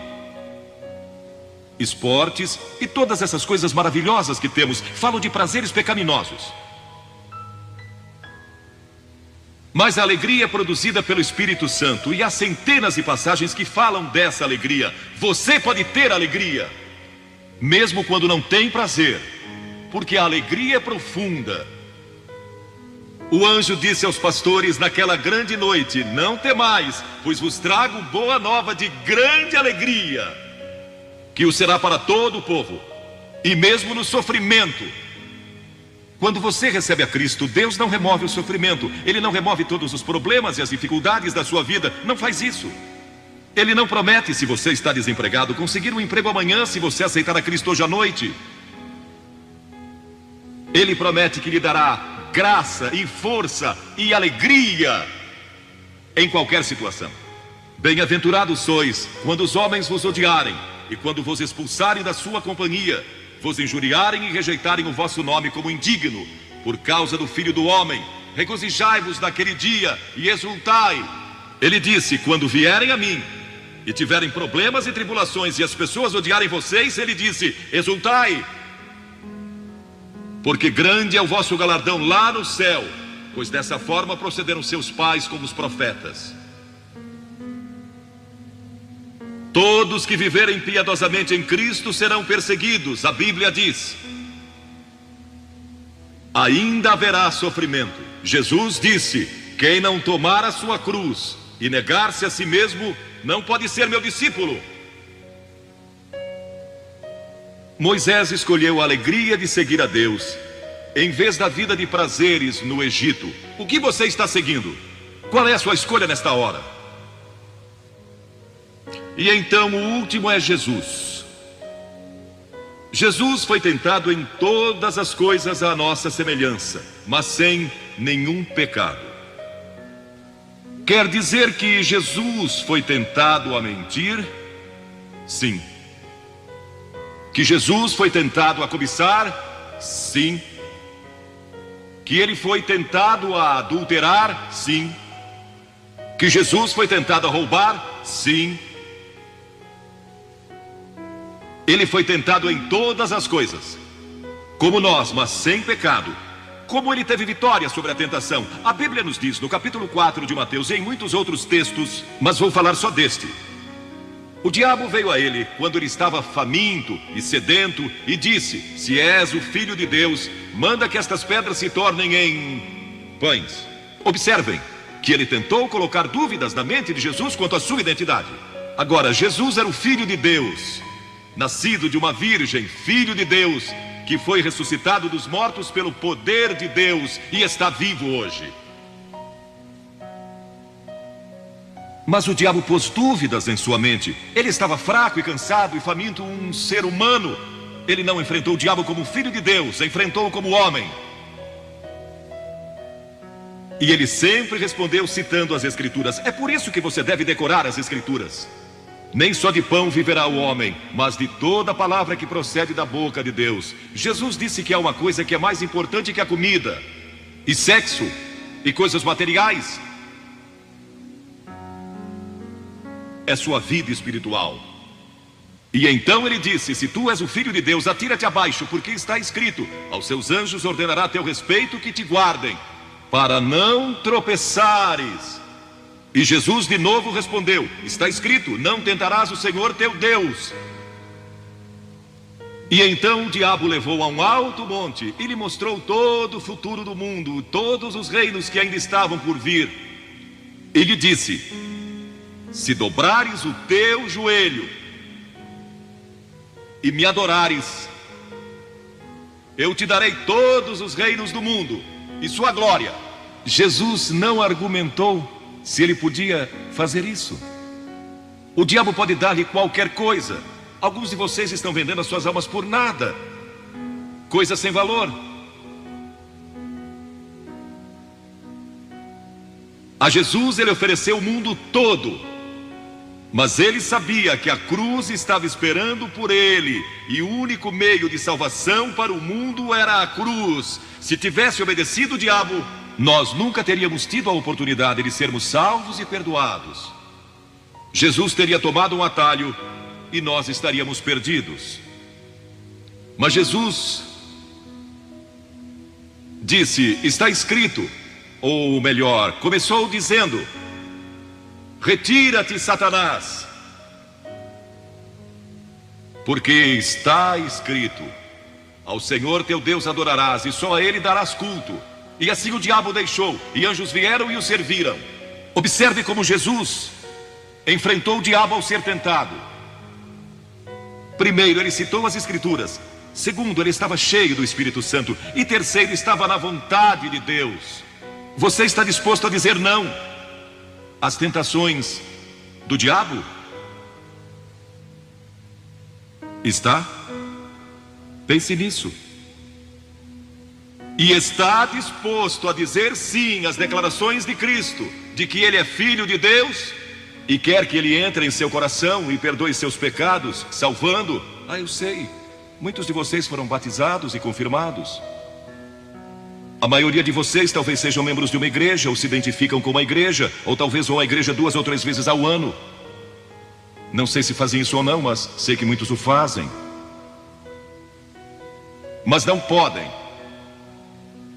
esportes e todas essas coisas maravilhosas que temos. Falo de prazeres pecaminosos. Mas a alegria é produzida pelo Espírito Santo. E há centenas de passagens que falam dessa alegria. Você pode ter alegria mesmo quando não tem prazer, porque a alegria é profunda. O anjo disse aos pastores naquela grande noite: não temais, pois vos trago boa nova de grande alegria, que o será para todo o povo. E mesmo no sofrimento, quando você recebe a Cristo, Deus não remove o sofrimento. Ele não remove todos os problemas e as dificuldades da sua vida. Não faz isso. Ele não promete, se você está desempregado, conseguir um emprego amanhã se você aceitar a Cristo hoje à noite. Ele promete que lhe dará graça e força e alegria em qualquer situação. Bem-aventurados sois quando os homens vos odiarem e quando vos expulsarem da sua companhia, vos injuriarem e rejeitarem o vosso nome como indigno, por causa do Filho do Homem. Regozijai-vos naquele dia e exultai. Ele disse: quando vierem a mim e tiverem problemas e tribulações e as pessoas odiarem vocês, ele disse: exultai, porque grande é o vosso galardão lá no céu, pois dessa forma procederam seus pais com os profetas. Todos que viverem piedosamente em Cristo serão perseguidos. A Bíblia diz: ainda haverá sofrimento. Jesus disse: quem não tomar a sua cruz e negar-se a si mesmo não pode ser meu discípulo. Moisés escolheu a alegria de seguir a Deus em vez da vida de prazeres no Egito. O que você está seguindo? Qual é a sua escolha nesta hora? E então o último é Jesus. Jesus foi tentado em todas as coisas à nossa semelhança, mas sem nenhum pecado. Quer dizer que Jesus foi tentado a mentir? Sim. Que Jesus foi tentado a cobiçar? Sim. Que ele foi tentado a adulterar? Sim. Que Jesus foi tentado a roubar? Sim. Ele foi tentado em todas as coisas, como nós, mas sem pecado. Como ele teve vitória sobre a tentação? A Bíblia nos diz no capítulo 4 de Mateus e em muitos outros textos, mas vou falar só deste. O diabo veio a ele quando ele estava faminto e sedento e disse: se és o Filho de Deus, manda que estas pedras se tornem em pães. Observem que ele tentou colocar dúvidas na mente de Jesus quanto à sua identidade. Agora, Jesus era o Filho de Deus, nascido de uma virgem, Filho de Deus, que foi ressuscitado dos mortos pelo poder de Deus e está vivo hoje. Mas o diabo pôs dúvidas em sua mente. Ele estava fraco e cansado e faminto, um ser humano. Ele não enfrentou o diabo como Filho de Deus, enfrentou-o como homem. E ele sempre respondeu citando as Escrituras. É por isso que você deve decorar as Escrituras. Nem só de pão viverá o homem, mas de toda a palavra que procede da boca de Deus. Jesus disse que há uma coisa que é mais importante que a comida, e sexo, e coisas materiais. É sua vida espiritual. E então ele disse: se tu és o Filho de Deus, atira-te abaixo, porque está escrito: aos seus anjos ordenará a teu respeito que te guardem. para não tropeçares. E Jesus de novo respondeu: está escrito, não tentarás o Senhor teu Deus. E então o diabo levou a um alto monte e lhe mostrou todo o futuro do mundo, todos os reinos que ainda estavam por vir. E lhe disse: se dobrares o teu joelho e me adorares, eu te darei todos os reinos do mundo e sua glória. Jesus não argumentou se ele podia fazer isso. O diabo pode dar-lhe qualquer coisa. Alguns de vocês estão vendendo as suas almas por nada, coisa sem valor. A Jesus ele ofereceu o mundo todo, mas ele sabia que a cruz estava esperando por ele, e o único meio de salvação para o mundo era a cruz. Se tivesse obedecido o diabo, nós nunca teríamos tido a oportunidade de sermos salvos e perdoados. Jesus teria tomado um atalho e nós estaríamos perdidos. Mas Jesus disse: está escrito, ou melhor, começou dizendo: retira-te, Satanás, porque está escrito, ao Senhor teu Deus adorarás e só a ele darás culto. E assim o diabo deixou, e anjos vieram e o serviram. Observe como Jesus enfrentou o diabo ao ser tentado. Primeiro, ele citou as Escrituras. Segundo, ele estava cheio do Espírito Santo. E terceiro, estava na vontade de Deus. Você está disposto a dizer não às tentações do diabo? Está? Pense nisso. E está disposto a dizer sim às declarações de Cristo, de que Ele é Filho de Deus, e quer que Ele entre em seu coração e perdoe seus pecados, salvando? Ah, eu sei, muitos de vocês foram batizados e confirmados. A maioria de vocês talvez sejam membros de uma igreja, ou se identificam com uma igreja, ou talvez vão à igreja 2 ou 3 vezes ao ano. Não sei se fazem isso ou não, mas sei que muitos o fazem. Mas não podem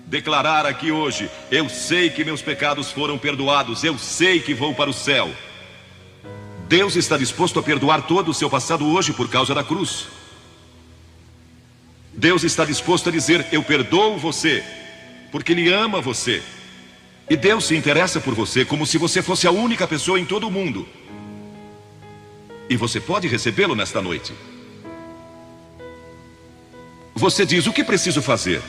declarar aqui hoje: eu sei que meus pecados foram perdoados, eu sei que vou para o céu. Deus está disposto a perdoar todo o seu passado hoje por causa da cruz. Deus está disposto a dizer: eu perdoo você, porque Ele ama você. E Deus se interessa por você como se você fosse a única pessoa em todo o mundo. E você pode recebê-lo nesta noite. Você diz: o que preciso fazer?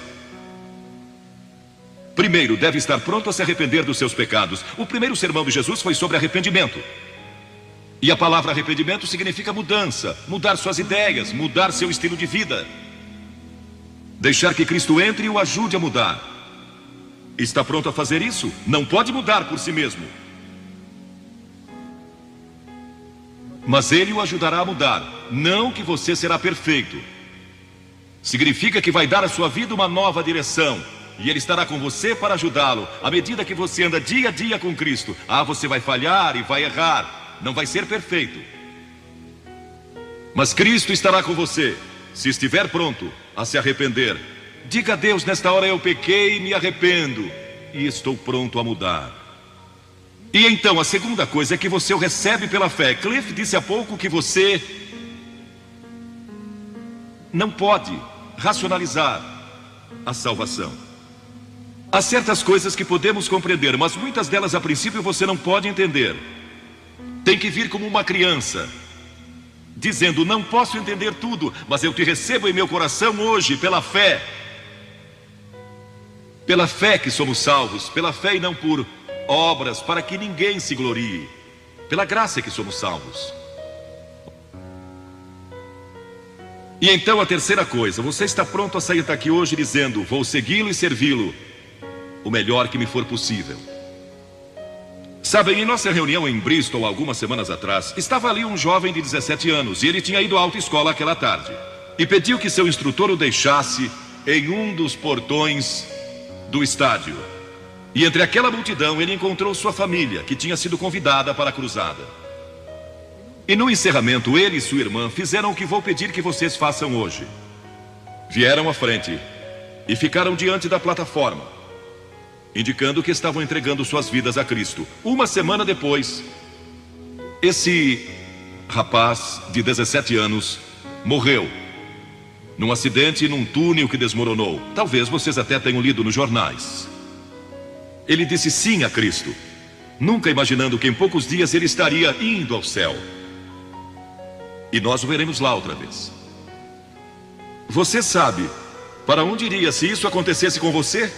Primeiro, deve estar pronto a se arrepender dos seus pecados. O primeiro sermão de Jesus foi sobre arrependimento. E a palavra arrependimento significa mudança, mudar suas ideias, mudar seu estilo de vida. Deixar que Cristo entre e o ajude a mudar. Está pronto a fazer isso? Não pode mudar por si mesmo, mas Ele o ajudará a mudar. Não que você será perfeito. Significa que vai dar à sua vida uma nova direção, e Ele estará com você para ajudá-lo. À medida que você anda dia a dia com Cristo, você vai falhar e vai errar, não vai ser perfeito, mas Cristo estará com você. Se estiver pronto a se arrepender, diga a Deus: nesta hora eu pequei e me arrependo, e estou pronto a mudar. E então a segunda coisa é que você o recebe pela fé. Cliff disse há pouco que você não pode racionalizar a salvação. Há certas coisas que podemos compreender, mas muitas delas a princípio você não pode entender. Tem que vir como uma criança, dizendo: não posso entender tudo, mas eu te recebo em meu coração hoje pela fé. Pela fé que somos salvos, pela fé e não por obras, para que ninguém se glorie. Pela graça que somos salvos. E então a terceira coisa: você está pronto a sair daqui hoje dizendo: vou segui-lo e servi-lo o melhor que me for possível. Sabem, em nossa reunião em Bristol, algumas semanas atrás, estava ali um jovem de 17 anos, e ele tinha ido à autoescola aquela tarde, e pediu que seu instrutor o deixasse em um dos portões do estádio. E entre aquela multidão ele encontrou sua família, que tinha sido convidada para a cruzada. E no encerramento, ele e sua irmã fizeram o que vou pedir que vocês façam hoje. Vieram à frente e ficaram diante da plataforma. indicando que estavam entregando suas vidas a Cristo. Uma semana depois, esse rapaz de 17 anos morreu num acidente num túnel que desmoronou. Talvez vocês até tenham lido nos jornais. Ele disse sim a Cristo, nunca imaginando que em poucos dias ele estaria indo ao céu. E nós o veremos lá outra vez. Você sabe para onde iria se isso acontecesse com você?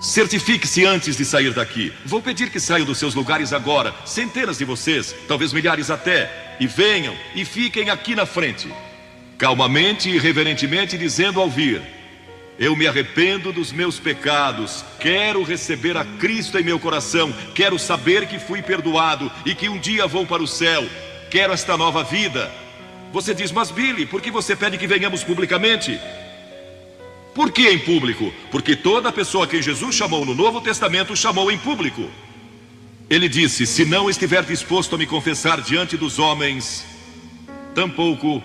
Certifique-se antes de sair daqui. Vou pedir que saiam dos seus lugares agora, centenas de vocês, talvez milhares até, e venham e fiquem aqui na frente, calmamente e reverentemente dizendo ao vir: eu me arrependo dos meus pecados, quero receber a Cristo em meu coração, quero saber que fui perdoado e que um dia vou para o céu, quero esta nova vida. Você diz: mas Billy, por que você pede que venhamos publicamente? Por que em público? Porque toda pessoa que Jesus chamou no Novo Testamento chamou em público. Ele disse: se não estiver disposto a me confessar diante dos homens, tampouco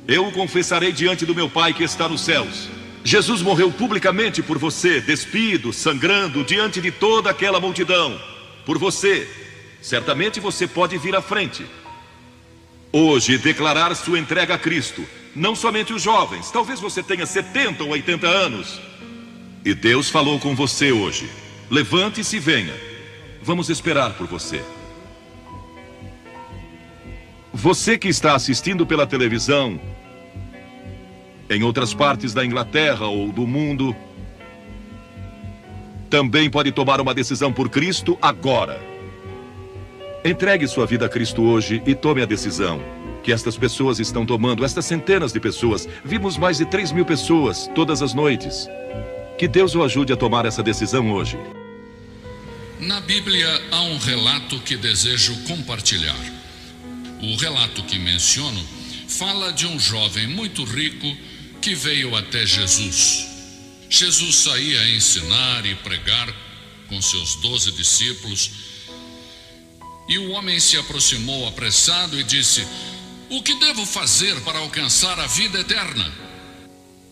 eu o confessarei diante do meu Pai que está nos céus. Jesus morreu publicamente por você, despido, sangrando, diante de toda aquela multidão. Por você. Certamente você pode vir à frente hoje declarar sua entrega a Cristo. Não somente os jovens, talvez você tenha 70 ou 80 anos. E Deus falou com você hoje. Levante-se e venha. Vamos esperar por você. Você que está assistindo pela televisão, em outras partes da Inglaterra ou do mundo, também pode tomar uma decisão por Cristo agora. Entregue sua vida a Cristo hoje e tome a decisão que estas pessoas estão tomando, estas centenas de pessoas. Vimos mais de 3.000 pessoas todas as noites. Que Deus o ajude a tomar essa decisão hoje. Na Bíblia há um relato que desejo compartilhar. O relato que menciono fala de um jovem muito rico que veio até Jesus. Jesus saía a ensinar e pregar com seus 12 discípulos. E o homem se aproximou apressado e disse: o que devo fazer para alcançar a vida eterna?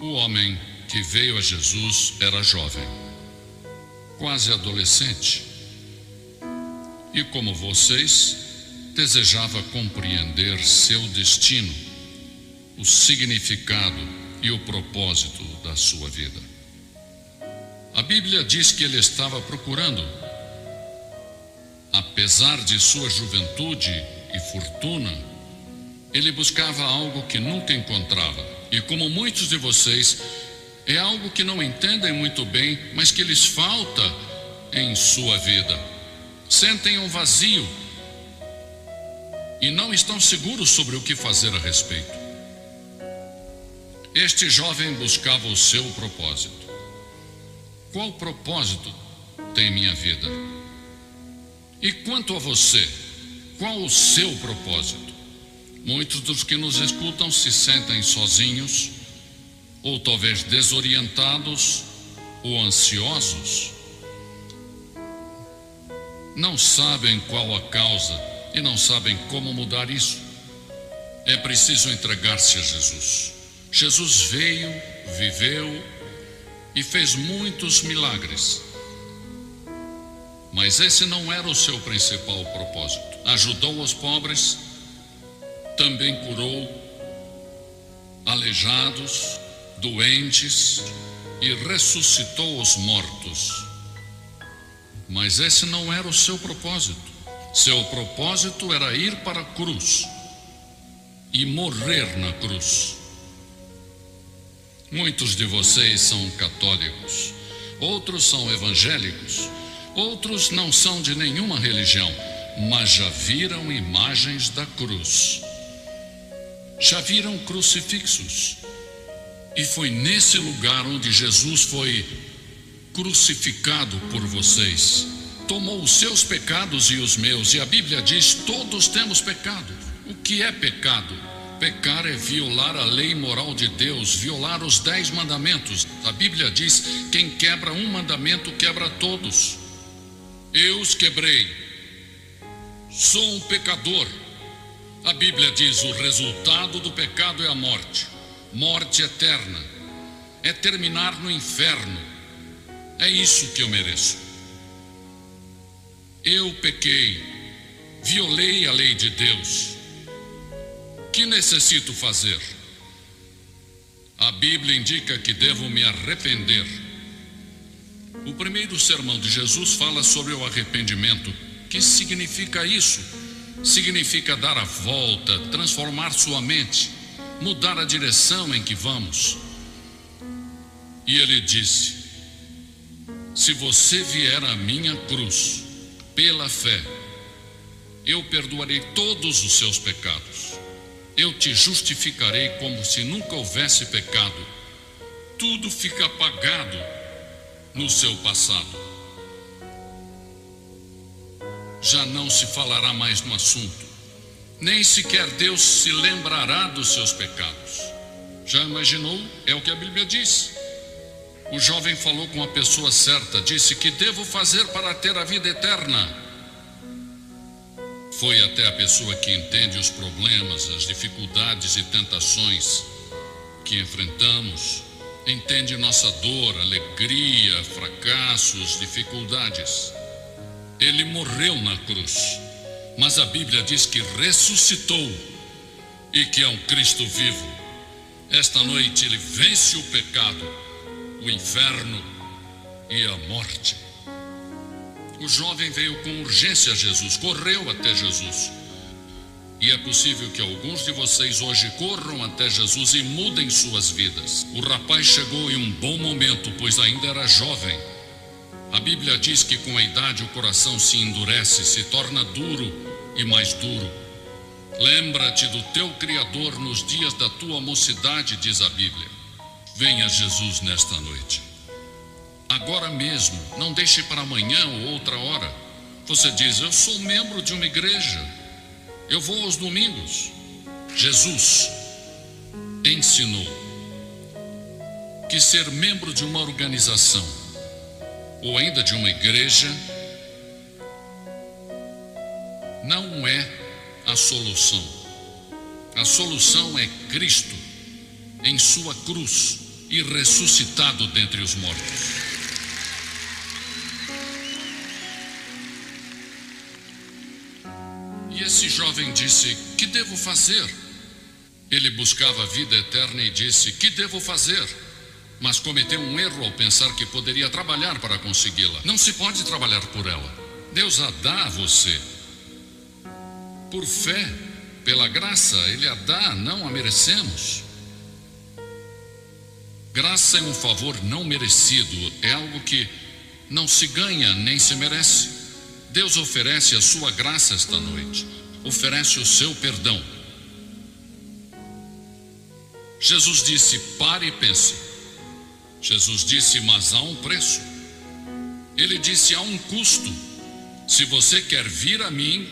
O homem que veio a Jesus era jovem, quase adolescente. E como vocês, desejava compreender seu destino, o significado e o propósito da sua vida. A Bíblia diz que ele estava procurando. Apesar de sua juventude e fortuna, ele buscava algo que nunca encontrava. E como muitos de vocês, é algo que não entendem muito bem, mas que lhes falta em sua vida. Sentem um vazio e não estão seguros sobre o que fazer a respeito. Este jovem buscava o seu propósito. Qual propósito tem minha vida? E quanto a você, qual o seu propósito? Muitos dos que nos escutam se sentem sozinhos, ou talvez desorientados, ou ansiosos. Não sabem qual a causa e não sabem como mudar isso. É preciso entregar-se a Jesus. Jesus veio, viveu e fez muitos milagres. Mas esse não era o seu principal propósito. Ajudou os pobres, também curou aleijados, doentes e ressuscitou os mortos. Mas esse não era o seu propósito. Seu propósito era ir para a cruz e morrer na cruz. Muitos de vocês são católicos, outros são evangélicos, outros não são de nenhuma religião, mas já viram imagens da cruz. Já viram crucifixos. E foi nesse lugar onde Jesus foi crucificado por vocês. Tomou os seus pecados e os meus. E a Bíblia diz: todos temos pecado. O que é pecado? Pecar é violar a lei moral de Deus, violar os 10 mandamentos. A Bíblia diz: quem quebra um mandamento, quebra todos. Eu os quebrei. Sou um pecador. A Bíblia diz: o resultado do pecado é a morte. Morte eterna. É terminar no inferno. É isso que eu mereço. Eu pequei, violei a lei de Deus. O que necessito fazer? A Bíblia indica que devo me arrepender. O primeiro sermão de Jesus fala sobre o arrependimento. O que significa isso? Significa dar a volta, transformar sua mente, mudar a direção em que vamos. E ele disse: se você vier à minha cruz pela fé, eu perdoarei todos os seus pecados. Eu te justificarei como se nunca houvesse pecado. Tudo fica apagado no seu passado. Já não se falará mais no assunto. Nem sequer Deus se lembrará dos seus pecados. Já imaginou? É o que a Bíblia diz. O jovem falou com a pessoa certa, disse: que devo fazer para ter a vida eterna? Foi até a pessoa que entende os problemas, as dificuldades e tentações que enfrentamos, entende nossa dor, alegria, fracassos, dificuldades. Ele morreu na cruz, mas a Bíblia diz que ressuscitou e que é um Cristo vivo. Esta noite ele vence o pecado, o inferno e a morte. O jovem veio com urgência a Jesus, correu até Jesus. E é possível que alguns de vocês hoje corram até Jesus e mudem suas vidas. O rapaz chegou em um bom momento, pois ainda era jovem. A Bíblia diz que com a idade o coração se endurece, se torna duro e mais duro. Lembra-te do teu Criador nos dias da tua mocidade, diz a Bíblia. Venha Jesus nesta noite. Agora mesmo, não deixe para amanhã ou outra hora. Você diz: eu sou membro de uma igreja, eu vou aos domingos. Jesus ensinou que ser membro de uma organização ou ainda de uma igreja não é a solução. A solução é Cristo em sua cruz e ressuscitado dentre os mortos. E esse jovem disse: que devo fazer? Ele buscava a vida eterna e disse: que devo fazer? Mas cometeu um erro ao pensar que poderia trabalhar para consegui-la. Não se pode trabalhar por ela. Deus a dá a você. Por fé, pela graça, Ele a dá, não a merecemos. Graça é um favor não merecido, é algo que não se ganha nem se merece. Deus oferece a sua graça esta noite, oferece o seu perdão. Jesus disse: pare e pense. Jesus disse: mas há um preço. Ele disse: há um custo. Se você quer vir a mim,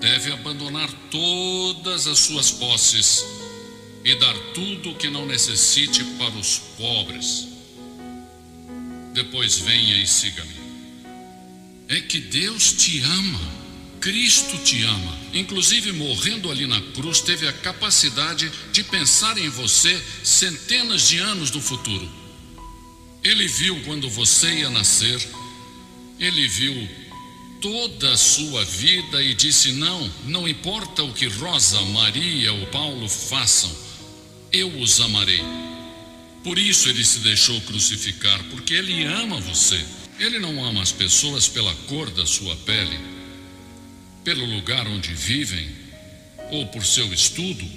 deve abandonar todas as suas posses e dar tudo o que não necessite para os pobres. Depois venha e siga-me. É que Deus te ama, Cristo te ama. Inclusive, morrendo ali na cruz, teve a capacidade de pensar em você centenas de anos no futuro. Ele viu quando você ia nascer, ele viu toda a sua vida e disse: não importa o que Rosa, Maria ou Paulo façam, eu os amarei. Por isso ele se deixou crucificar, porque ele ama você. Ele não ama as pessoas pela cor da sua pele, pelo lugar onde vivem ou por seu estudo.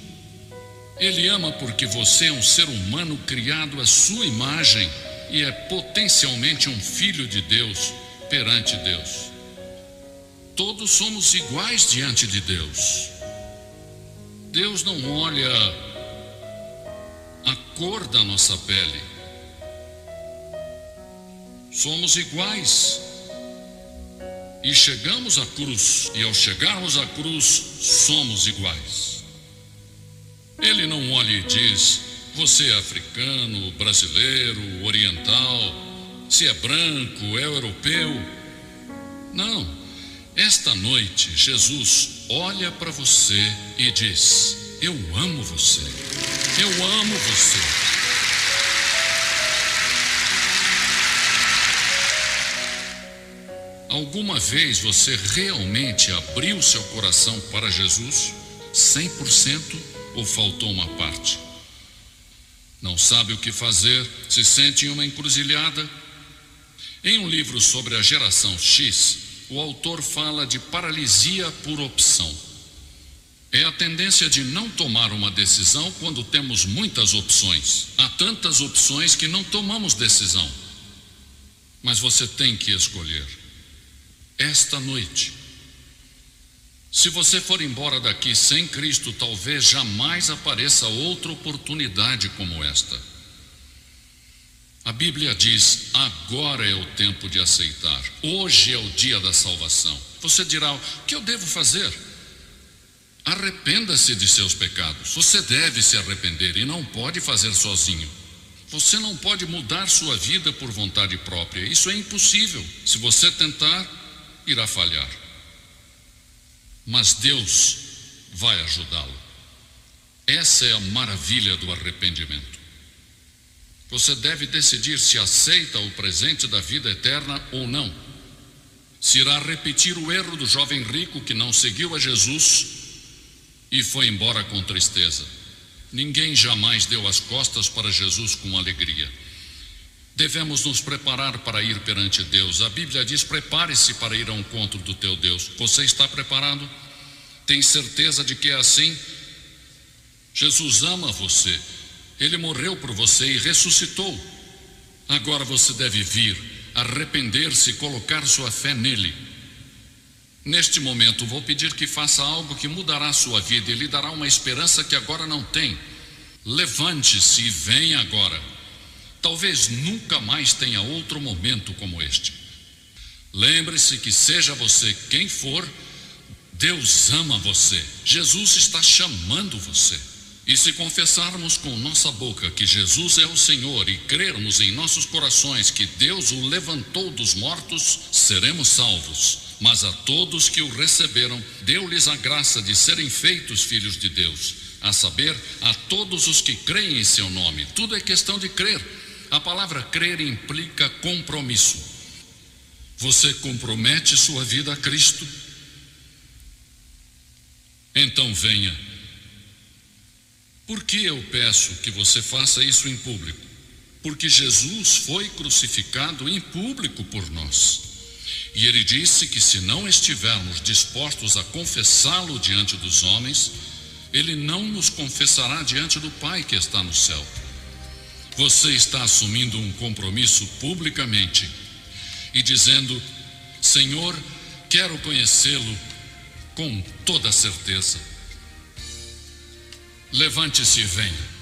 Ele ama porque você é um ser humano criado à sua imagem e é potencialmente um filho de Deus perante Deus. Todos somos iguais diante de Deus. Deus não olha a cor da nossa pele. Somos iguais. E chegamos à cruz, e ao chegarmos à cruz, somos iguais. Ele não olha e diz: você é africano, brasileiro, oriental, se é branco, é europeu. Não. Esta noite, Jesus olha para você e diz: eu amo você. Eu amo você. Alguma vez você realmente abriu seu coração para Jesus? 100% ou faltou uma parte? Não sabe o que fazer, se sente em uma encruzilhada? Em um livro sobre a geração X, o autor fala de paralisia por opção. É a tendência de não tomar uma decisão quando temos muitas opções. Há tantas opções que não tomamos decisão. Mas você tem que escolher. Esta noite, se você for embora daqui sem Cristo, talvez jamais apareça outra oportunidade como esta. A Bíblia diz: agora é o tempo de aceitar. Hoje é o dia da salvação. Você dirá: o que eu devo fazer? Arrependa-se de seus pecados. Você deve se arrepender e não pode fazer sozinho. Você não pode mudar sua vida por vontade própria. Isso é impossível. Se você tentar, irá falhar. Mas Deus vai ajudá-lo. Essa é a maravilha do arrependimento. Você deve decidir se aceita o presente da vida eterna ou não. Se irá repetir o erro do jovem rico que não seguiu a Jesus e foi embora com tristeza. Ninguém jamais deu as costas para Jesus com alegria. Devemos nos preparar para ir perante Deus. A Bíblia diz: prepare-se para ir ao encontro do teu Deus. Você está preparado? Tem certeza de que é assim? Jesus ama você. Ele morreu por você e ressuscitou. Agora você deve vir, arrepender-se e colocar sua fé nele. Neste momento, vou pedir que faça algo que mudará a sua vida e lhe dará uma esperança que agora não tem. Levante-se e venha agora. Talvez nunca mais tenha outro momento como este. Lembre-se que, seja você quem for, Deus ama você. Jesus está chamando você. E se confessarmos com nossa boca que Jesus é o Senhor e crermos em nossos corações que Deus o levantou dos mortos, seremos salvos. Mas a todos que o receberam, deu-lhes a graça de serem feitos filhos de Deus, a saber, a todos os que creem em seu nome. Tudo é questão de crer. A palavra crer implica compromisso. Você compromete sua vida a Cristo? Então venha. Por que eu peço que você faça isso em público? Porque Jesus foi crucificado em público por nós. E ele disse que se não estivermos dispostos a confessá-lo diante dos homens, ele não nos confessará diante do Pai que está no céu. Você está assumindo um compromisso publicamente e dizendo: Senhor, quero conhecê-lo com toda certeza. Levante-se e venha.